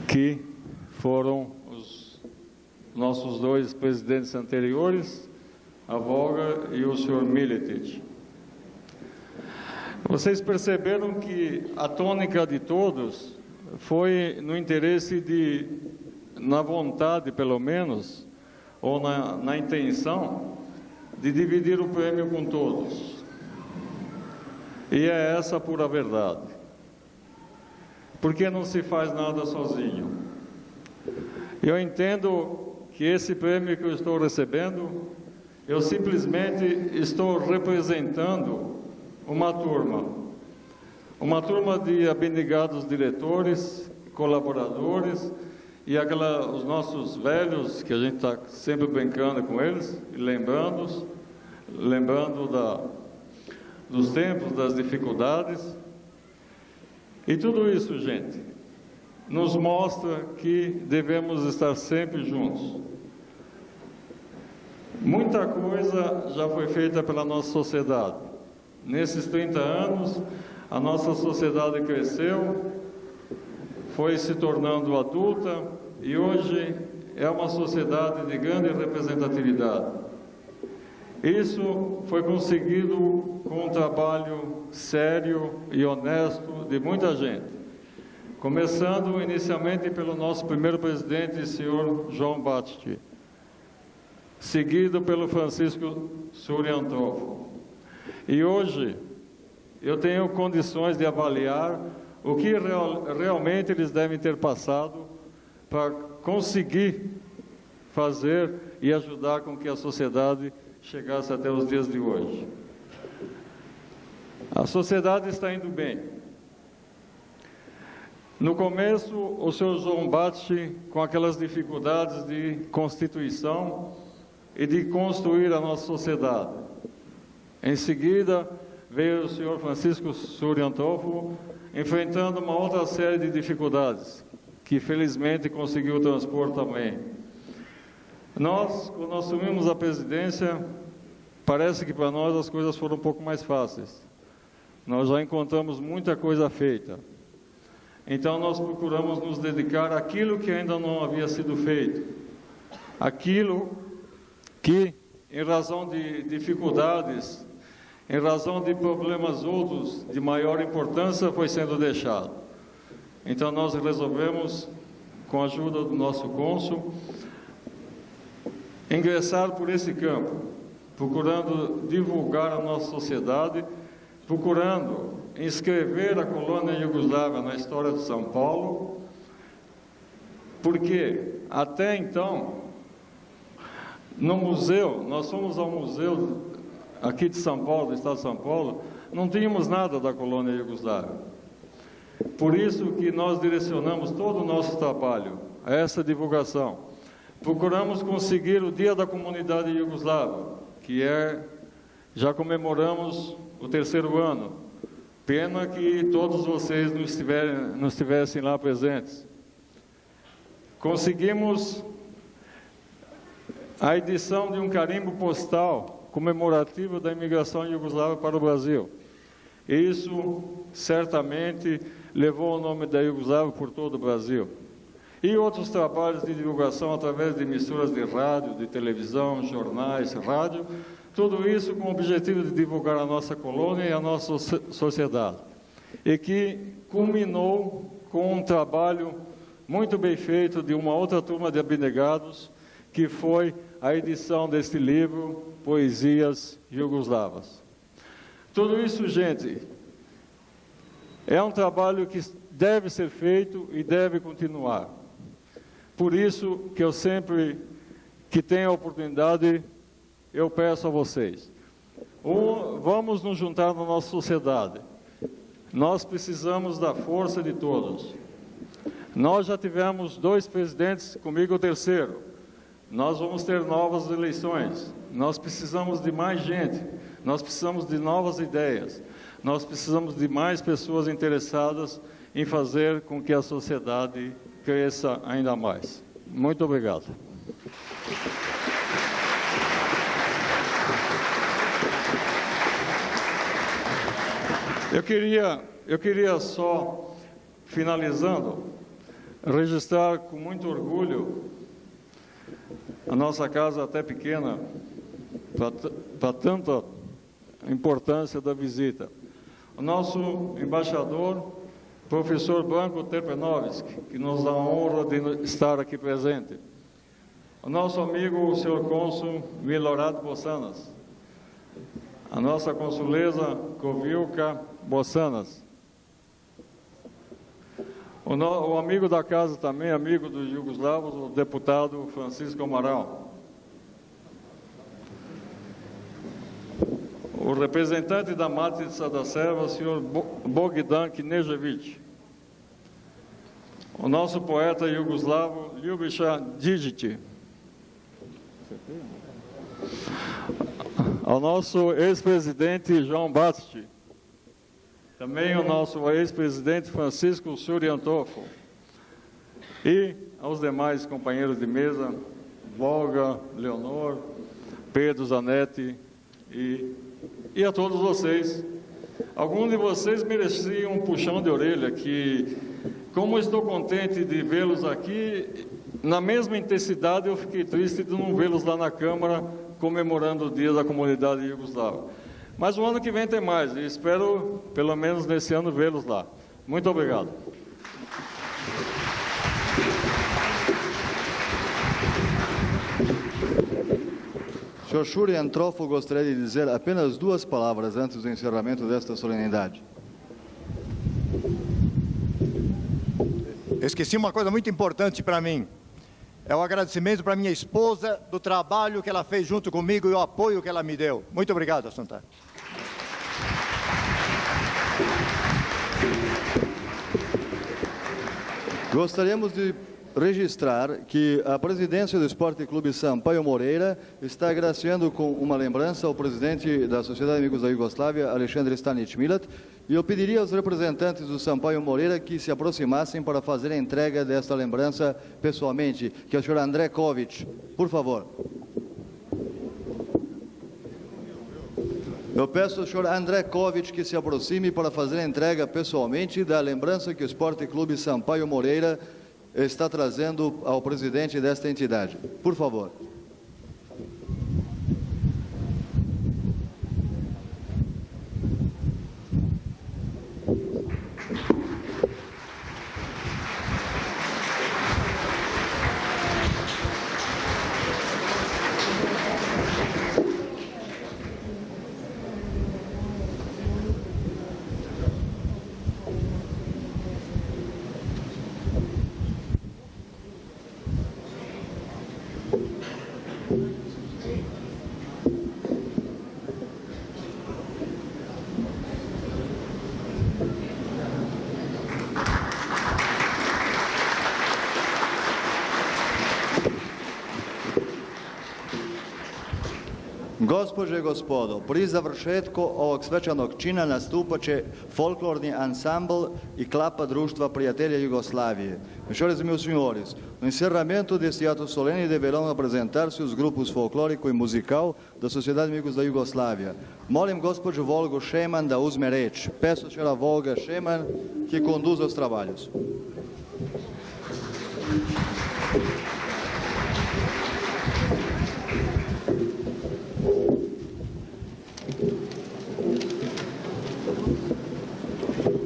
que foram os nossos dois presidentes anteriores, a Voga e o senhor Miletic. Vocês perceberam que a tônica de todos foi no interesse de, na vontade pelo menos, ou na intenção de dividir o prêmio com todos. E é essa a pura verdade. Porque não se faz nada sozinho. Eu entendo que esse prêmio que eu estou recebendo, eu simplesmente estou representando uma turma de abnegados diretores, colaboradores e os nossos velhos, que a gente está sempre brincando com eles, e lembrando dos tempos, das dificuldades. E tudo isso, gente, nos mostra que devemos estar sempre juntos. Muita coisa já foi feita pela nossa sociedade. Nesses 30 anos, a nossa sociedade cresceu, foi se tornando adulta e hoje é uma sociedade de grande representatividade. Isso foi conseguido com um trabalho sério e honesto de muita gente, começando inicialmente pelo nosso primeiro presidente, o senhor João Batista, seguido pelo Francisco Suriantofo. E hoje eu tenho condições de avaliar o que realmente eles devem ter passado para conseguir fazer e ajudar com que a sociedade chegasse até os dias de hoje. A sociedade está indo bem. No começo, o senhor João Batista, com aquelas dificuldades de constituição e de construir a nossa sociedade. Em seguida, veio o senhor Francisco Suriantofo, enfrentando uma outra série de dificuldades, que felizmente conseguiu transpor também. Nós, quando assumimos a presidência, parece que para nós as coisas foram um pouco mais fáceis. Nós já encontramos muita coisa feita. Então nós procuramos nos dedicar àquilo que ainda não havia sido feito. Aquilo que, em razão de dificuldades, em razão de problemas outros de maior importância, foi sendo deixado. Então nós resolvemos, com a ajuda do nosso cônsul, ingressar por esse campo, procurando divulgar a nossa sociedade, procurando inscrever a colônia iugoslava na história de São Paulo, porque até então, no museu, nós fomos ao museu aqui de São Paulo, do estado de São Paulo, não tínhamos nada da colônia iugoslava. Por isso que nós direcionamos todo o nosso trabalho a essa divulgação. Procuramos conseguir o Dia da Comunidade Iugoslava, que já comemoramos o 3º ano. Pena que todos vocês não estivessem lá presentes. Conseguimos a edição de um carimbo postal comemorativo da imigração iugoslava para o Brasil. Isso certamente levou o nome da Iugoslávia por todo o Brasil. E outros trabalhos de divulgação através de emissoras de rádio, de televisão, jornais, rádio, tudo isso com o objetivo de divulgar a nossa colônia e a nossa sociedade. E que culminou com um trabalho muito bem feito de uma outra turma de abnegados, que foi a edição deste livro, Poesias Iugoslavas. Tudo isso, gente, é um trabalho que deve ser feito e deve continuar. Por isso que eu sempre que tenho a oportunidade, eu peço a vocês, vamos nos juntar na nossa sociedade. Nós precisamos da força de todos. Nós já tivemos 2 presidentes, comigo o 3º, Nós vamos ter novas eleições, nós precisamos de mais gente, nós precisamos de novas ideias, nós precisamos de mais pessoas interessadas em fazer com que a sociedade cresça ainda mais. Muito obrigado. Eu queria só, finalizando, registrar com muito orgulho a nossa casa até pequena, para tanta importância da visita. O nosso embaixador, professor Branko Terpenovski, que nos dá a honra de estar aqui presente. O nosso amigo, o senhor cônsul Milorad Bossanas. A nossa consuleza Kovilka Bossanas. O amigo da casa também, amigo dos jugoslavos, o deputado Francisco Amaral. O representante da Matrica da Serva, o senhor Bogdan Knežević. O nosso poeta jugoslavo, Ljubiša Džižić. Ao nosso ex-presidente João Batiste. Também o nosso ex-presidente Francisco Suriantofo. E aos demais companheiros de mesa, Volga, Leonor, Pedro Zanetti e a todos vocês. Alguns de vocês mereciam um puxão de orelha, que, como estou contente de vê-los aqui, na mesma intensidade eu fiquei triste de não vê-los lá na Câmara comemorando o Dia da Comunidade Iugoslava. Mas o ano que vem tem mais, e espero, pelo menos nesse ano, vê-los lá. Muito obrigado. Sr. Suriantofo, gostaria de dizer apenas 2 palavras antes do encerramento desta solenidade. Esqueci uma coisa muito importante para mim. É o agradecimento para minha esposa do trabalho que ela fez junto comigo e o apoio que ela me deu. Muito obrigado, Assunta. Gostaríamos de registrar que a presidência do Esporte Clube Sampaio Moreira está agraciando com uma lembrança ao presidente da Sociedade Amigos da Iugoslávia, Alexandre Stanić Milat, e eu pediria aos representantes do Sampaio Moreira que se aproximassem para fazer a entrega desta lembrança pessoalmente, que é o senhor André Kovic, por favor. Eu peço ao senhor André Kovic que se aproxime para fazer a entrega pessoalmente da lembrança que o Esporte Clube Sampaio Moreira está trazendo ao presidente desta entidade. Por favor. Gospođe i gospodo, pri završetku ovog svečanog čina nastupat će folklorni ansambl e klapa Društva Prijatelja Jugoslavije. Senhoras e meus senhores, no encerramento deste ato solene deverão apresentar-se os grupos folclórico e musical da Sociedade Amigos da Iugoslávia. Molim gospođu Volgu Šeman da uzme reč. Peço a senhora Volga Šeman que conduza os trabalhos.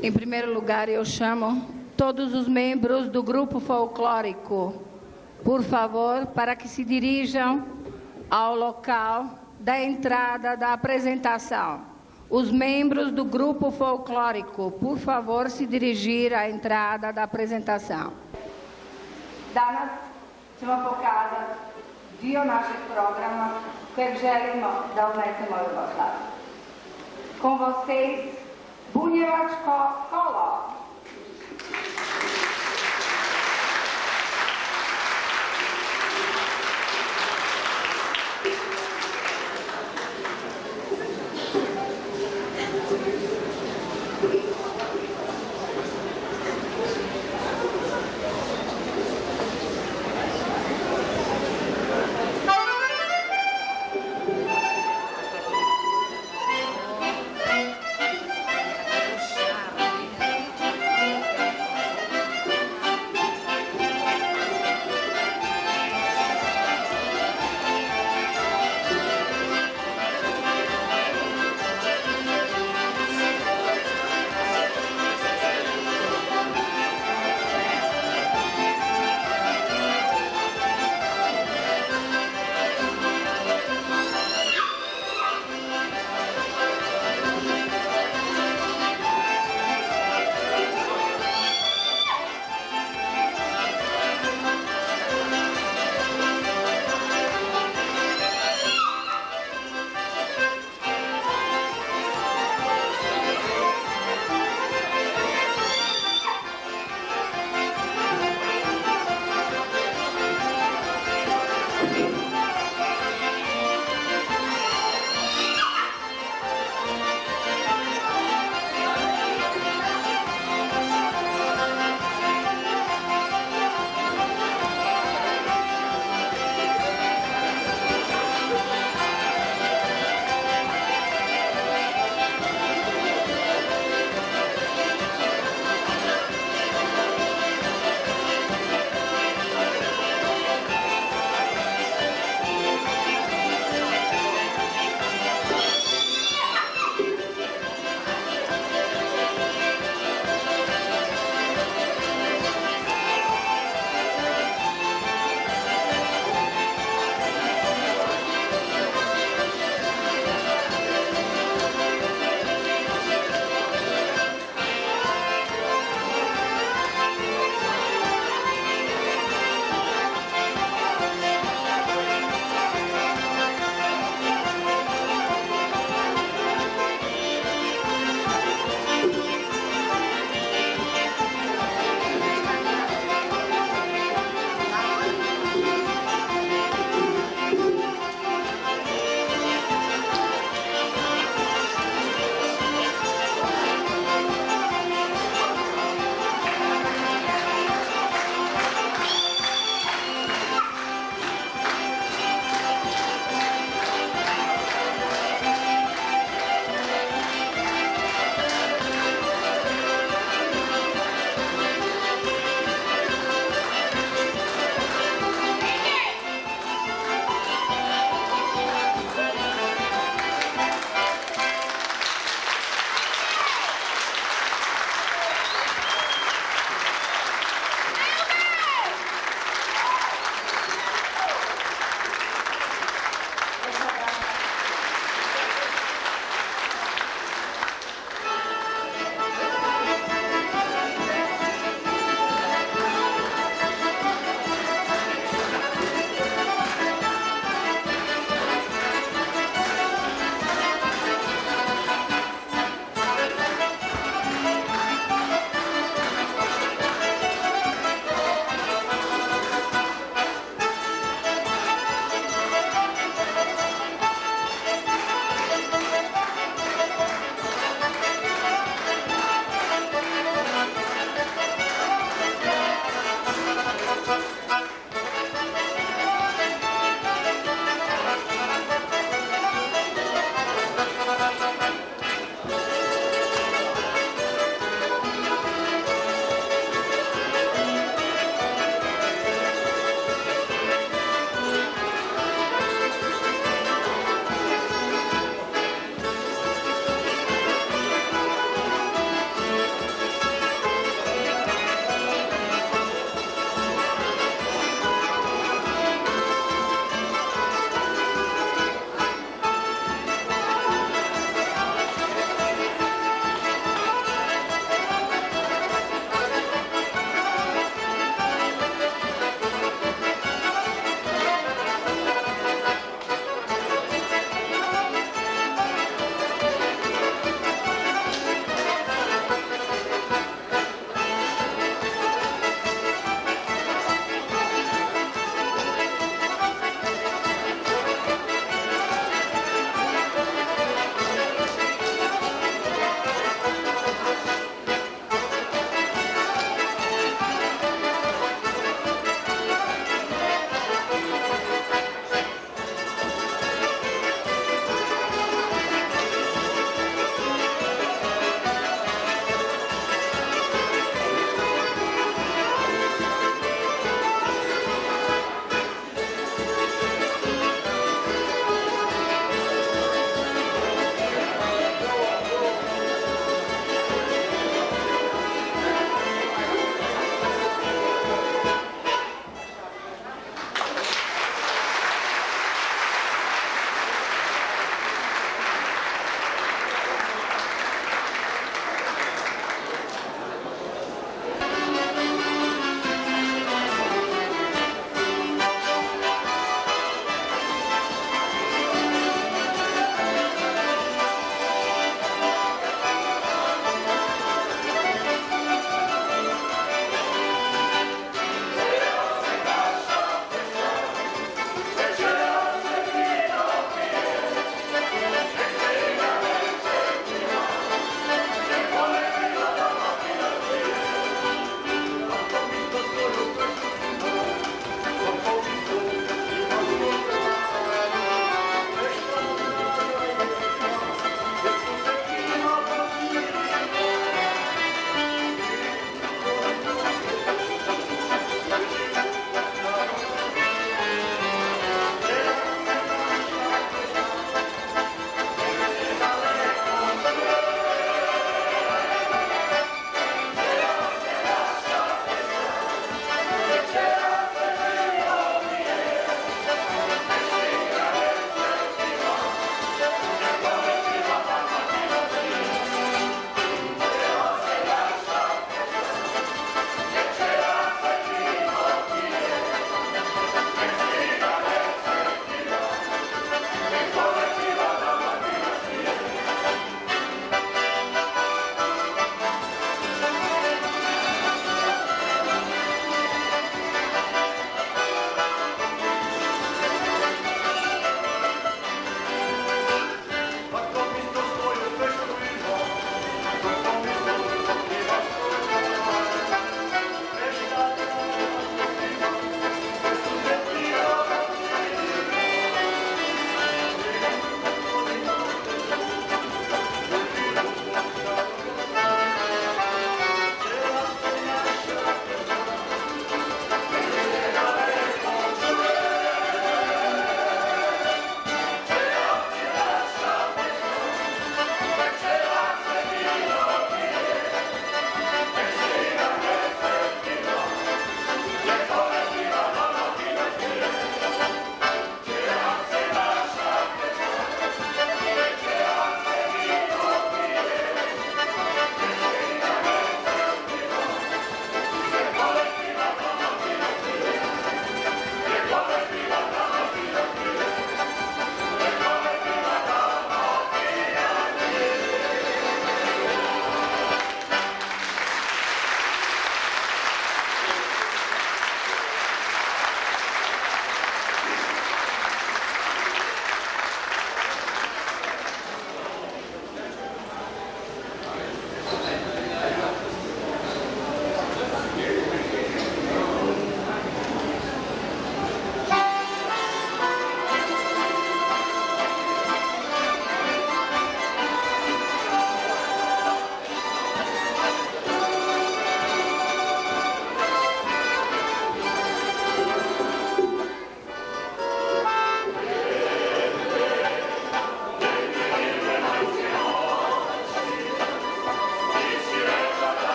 Em primeiro lugar, eu chamo todos os membros do grupo folclórico, por favor, para que se dirijam ao local da entrada da apresentação. Os membros do grupo folclórico, por favor, se dirigir à entrada da apresentação. Danas ćemo pokazati dio našeg programa kojeg želimo da unesemo u Jugoslaviju. Com vocês, Bunjevačko kolo.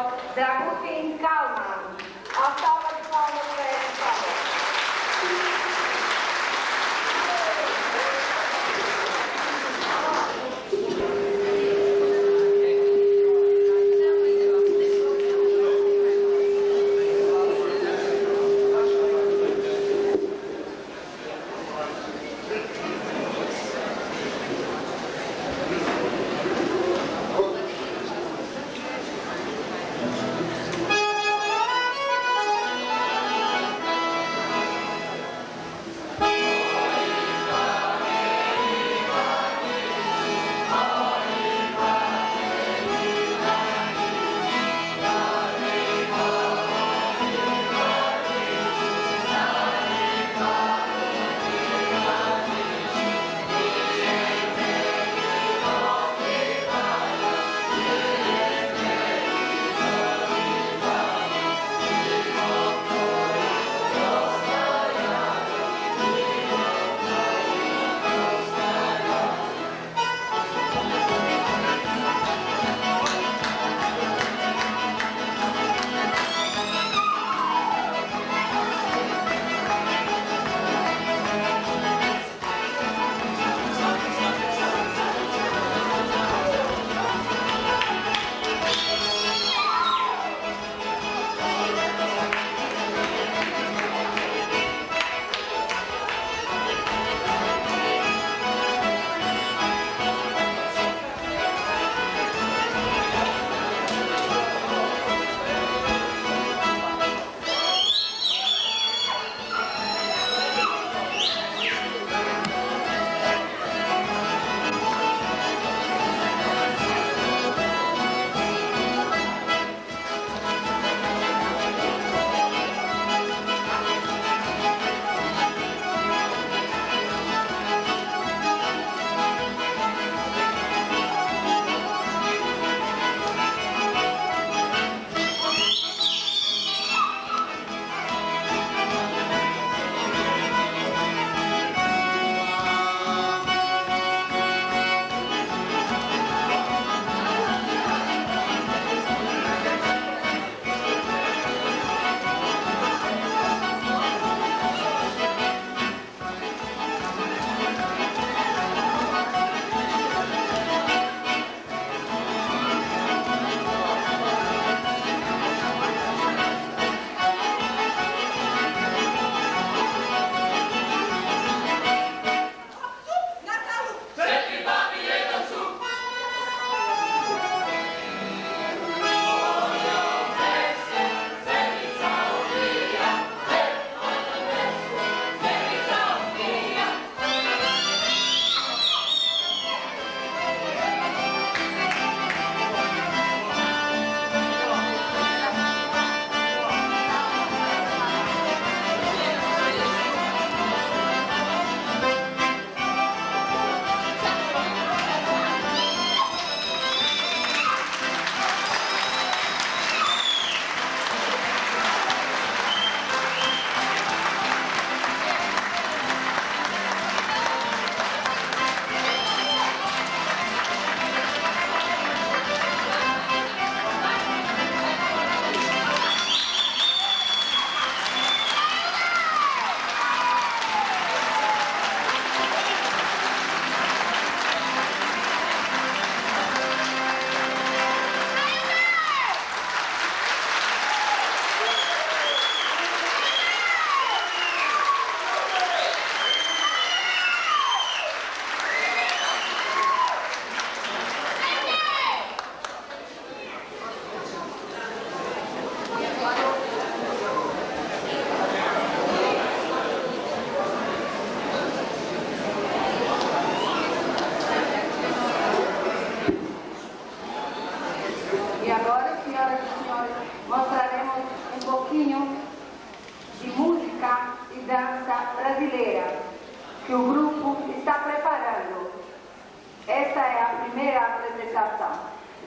cantor Dragutin Kalman. A salva de palmas para ele, por favor. que o grupo está preparando. Esta é a primeira apresentação.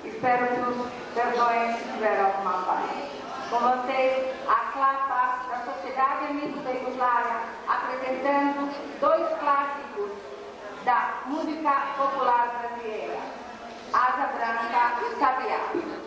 Espero que nos perdoem se tiver alguma falha. Com vocês, a Clapa da Sociedade Amigos da Iugoslávia, apresentando dois clássicos da música popular brasileira, Asa Branca e Sabiá.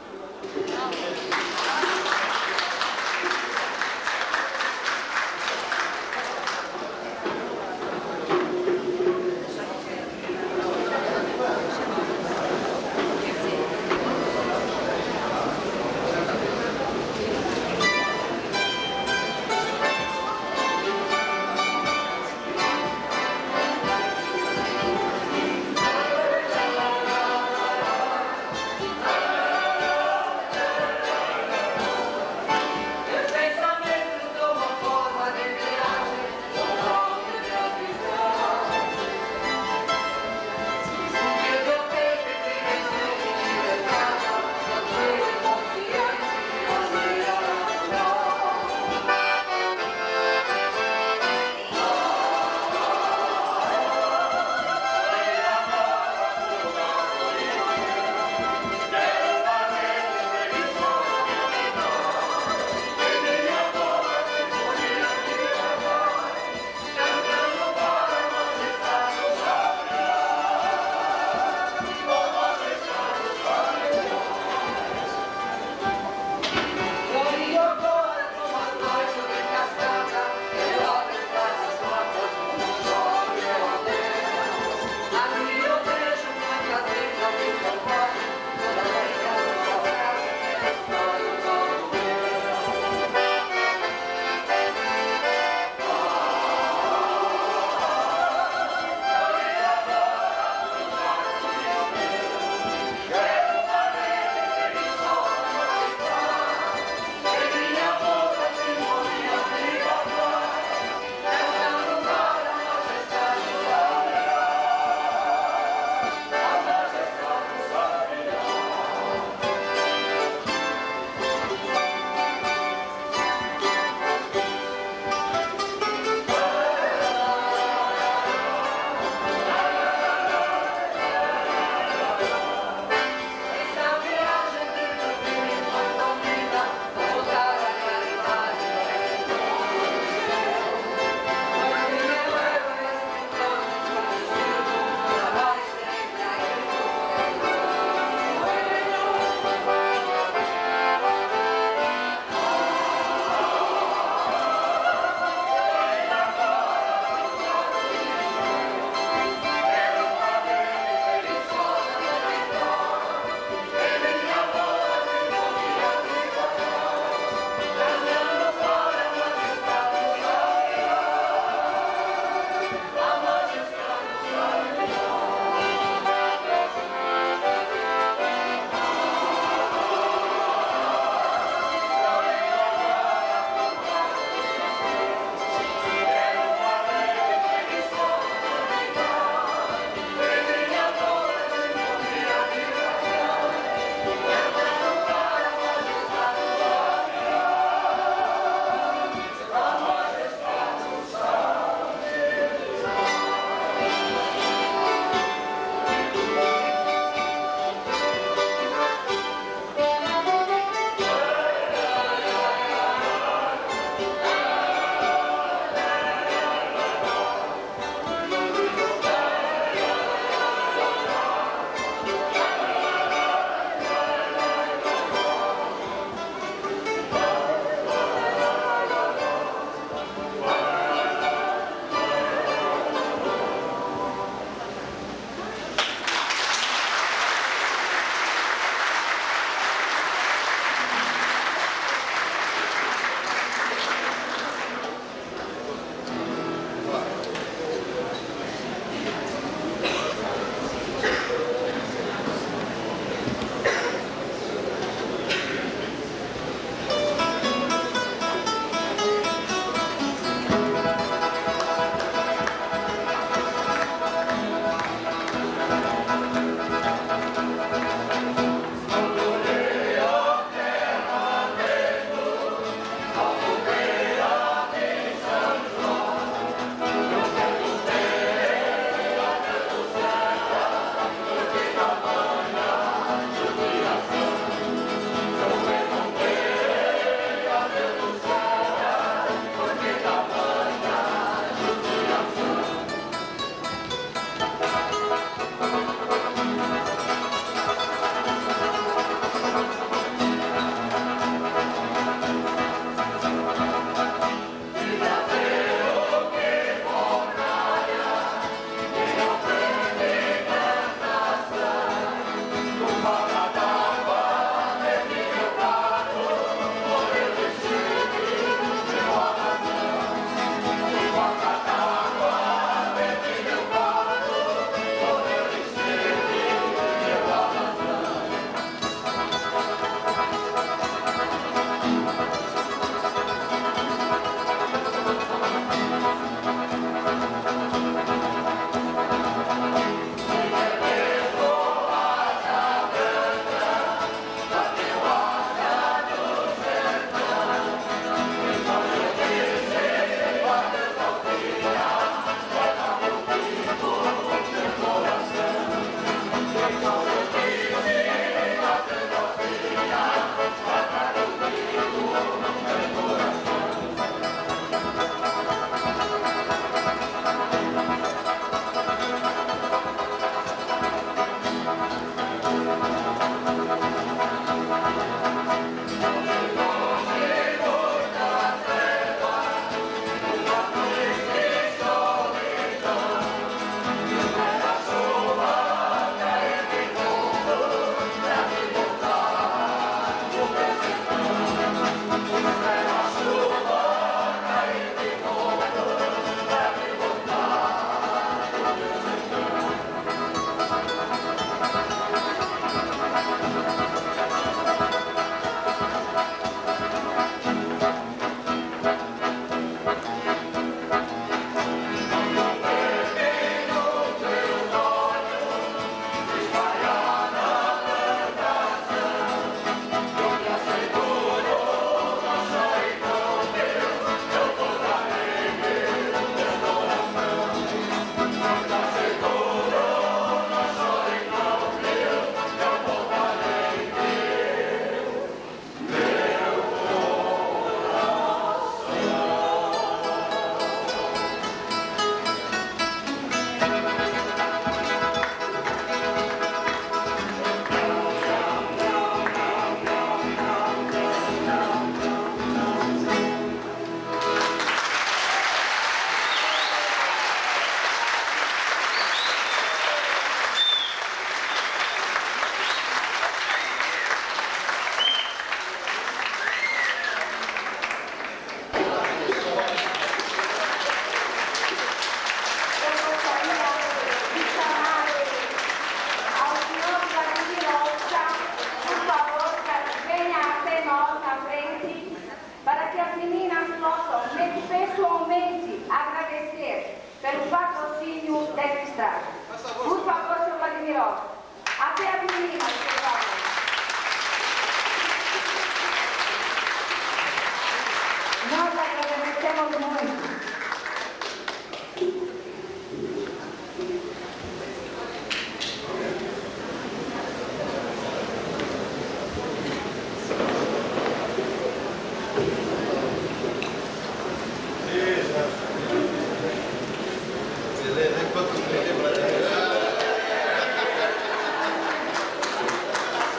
muito.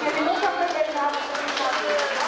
Ele nunca foi deixado por saber.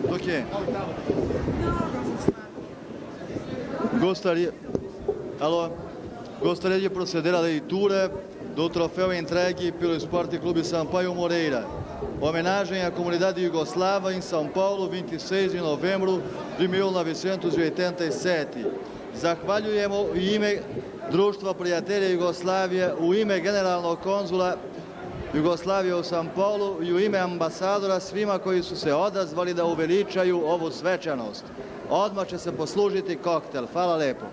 Do quê? Gostaria de proceder à leitura do troféu entregue pelo Esporte Clube Sampaio Moreira. Homenagem à comunidade iugoslava em São Paulo, 26 de novembro de 1987. zahvaljujemo u ime Društva prijatelja Jugoslavije, u ime generalnog konzula Jugoslavije u San Paulu i u ime ambasadora svima koji su se odazvali da uveličaju ovu svečanost. Odmah će se poslužiti koktel. Hvala lepo.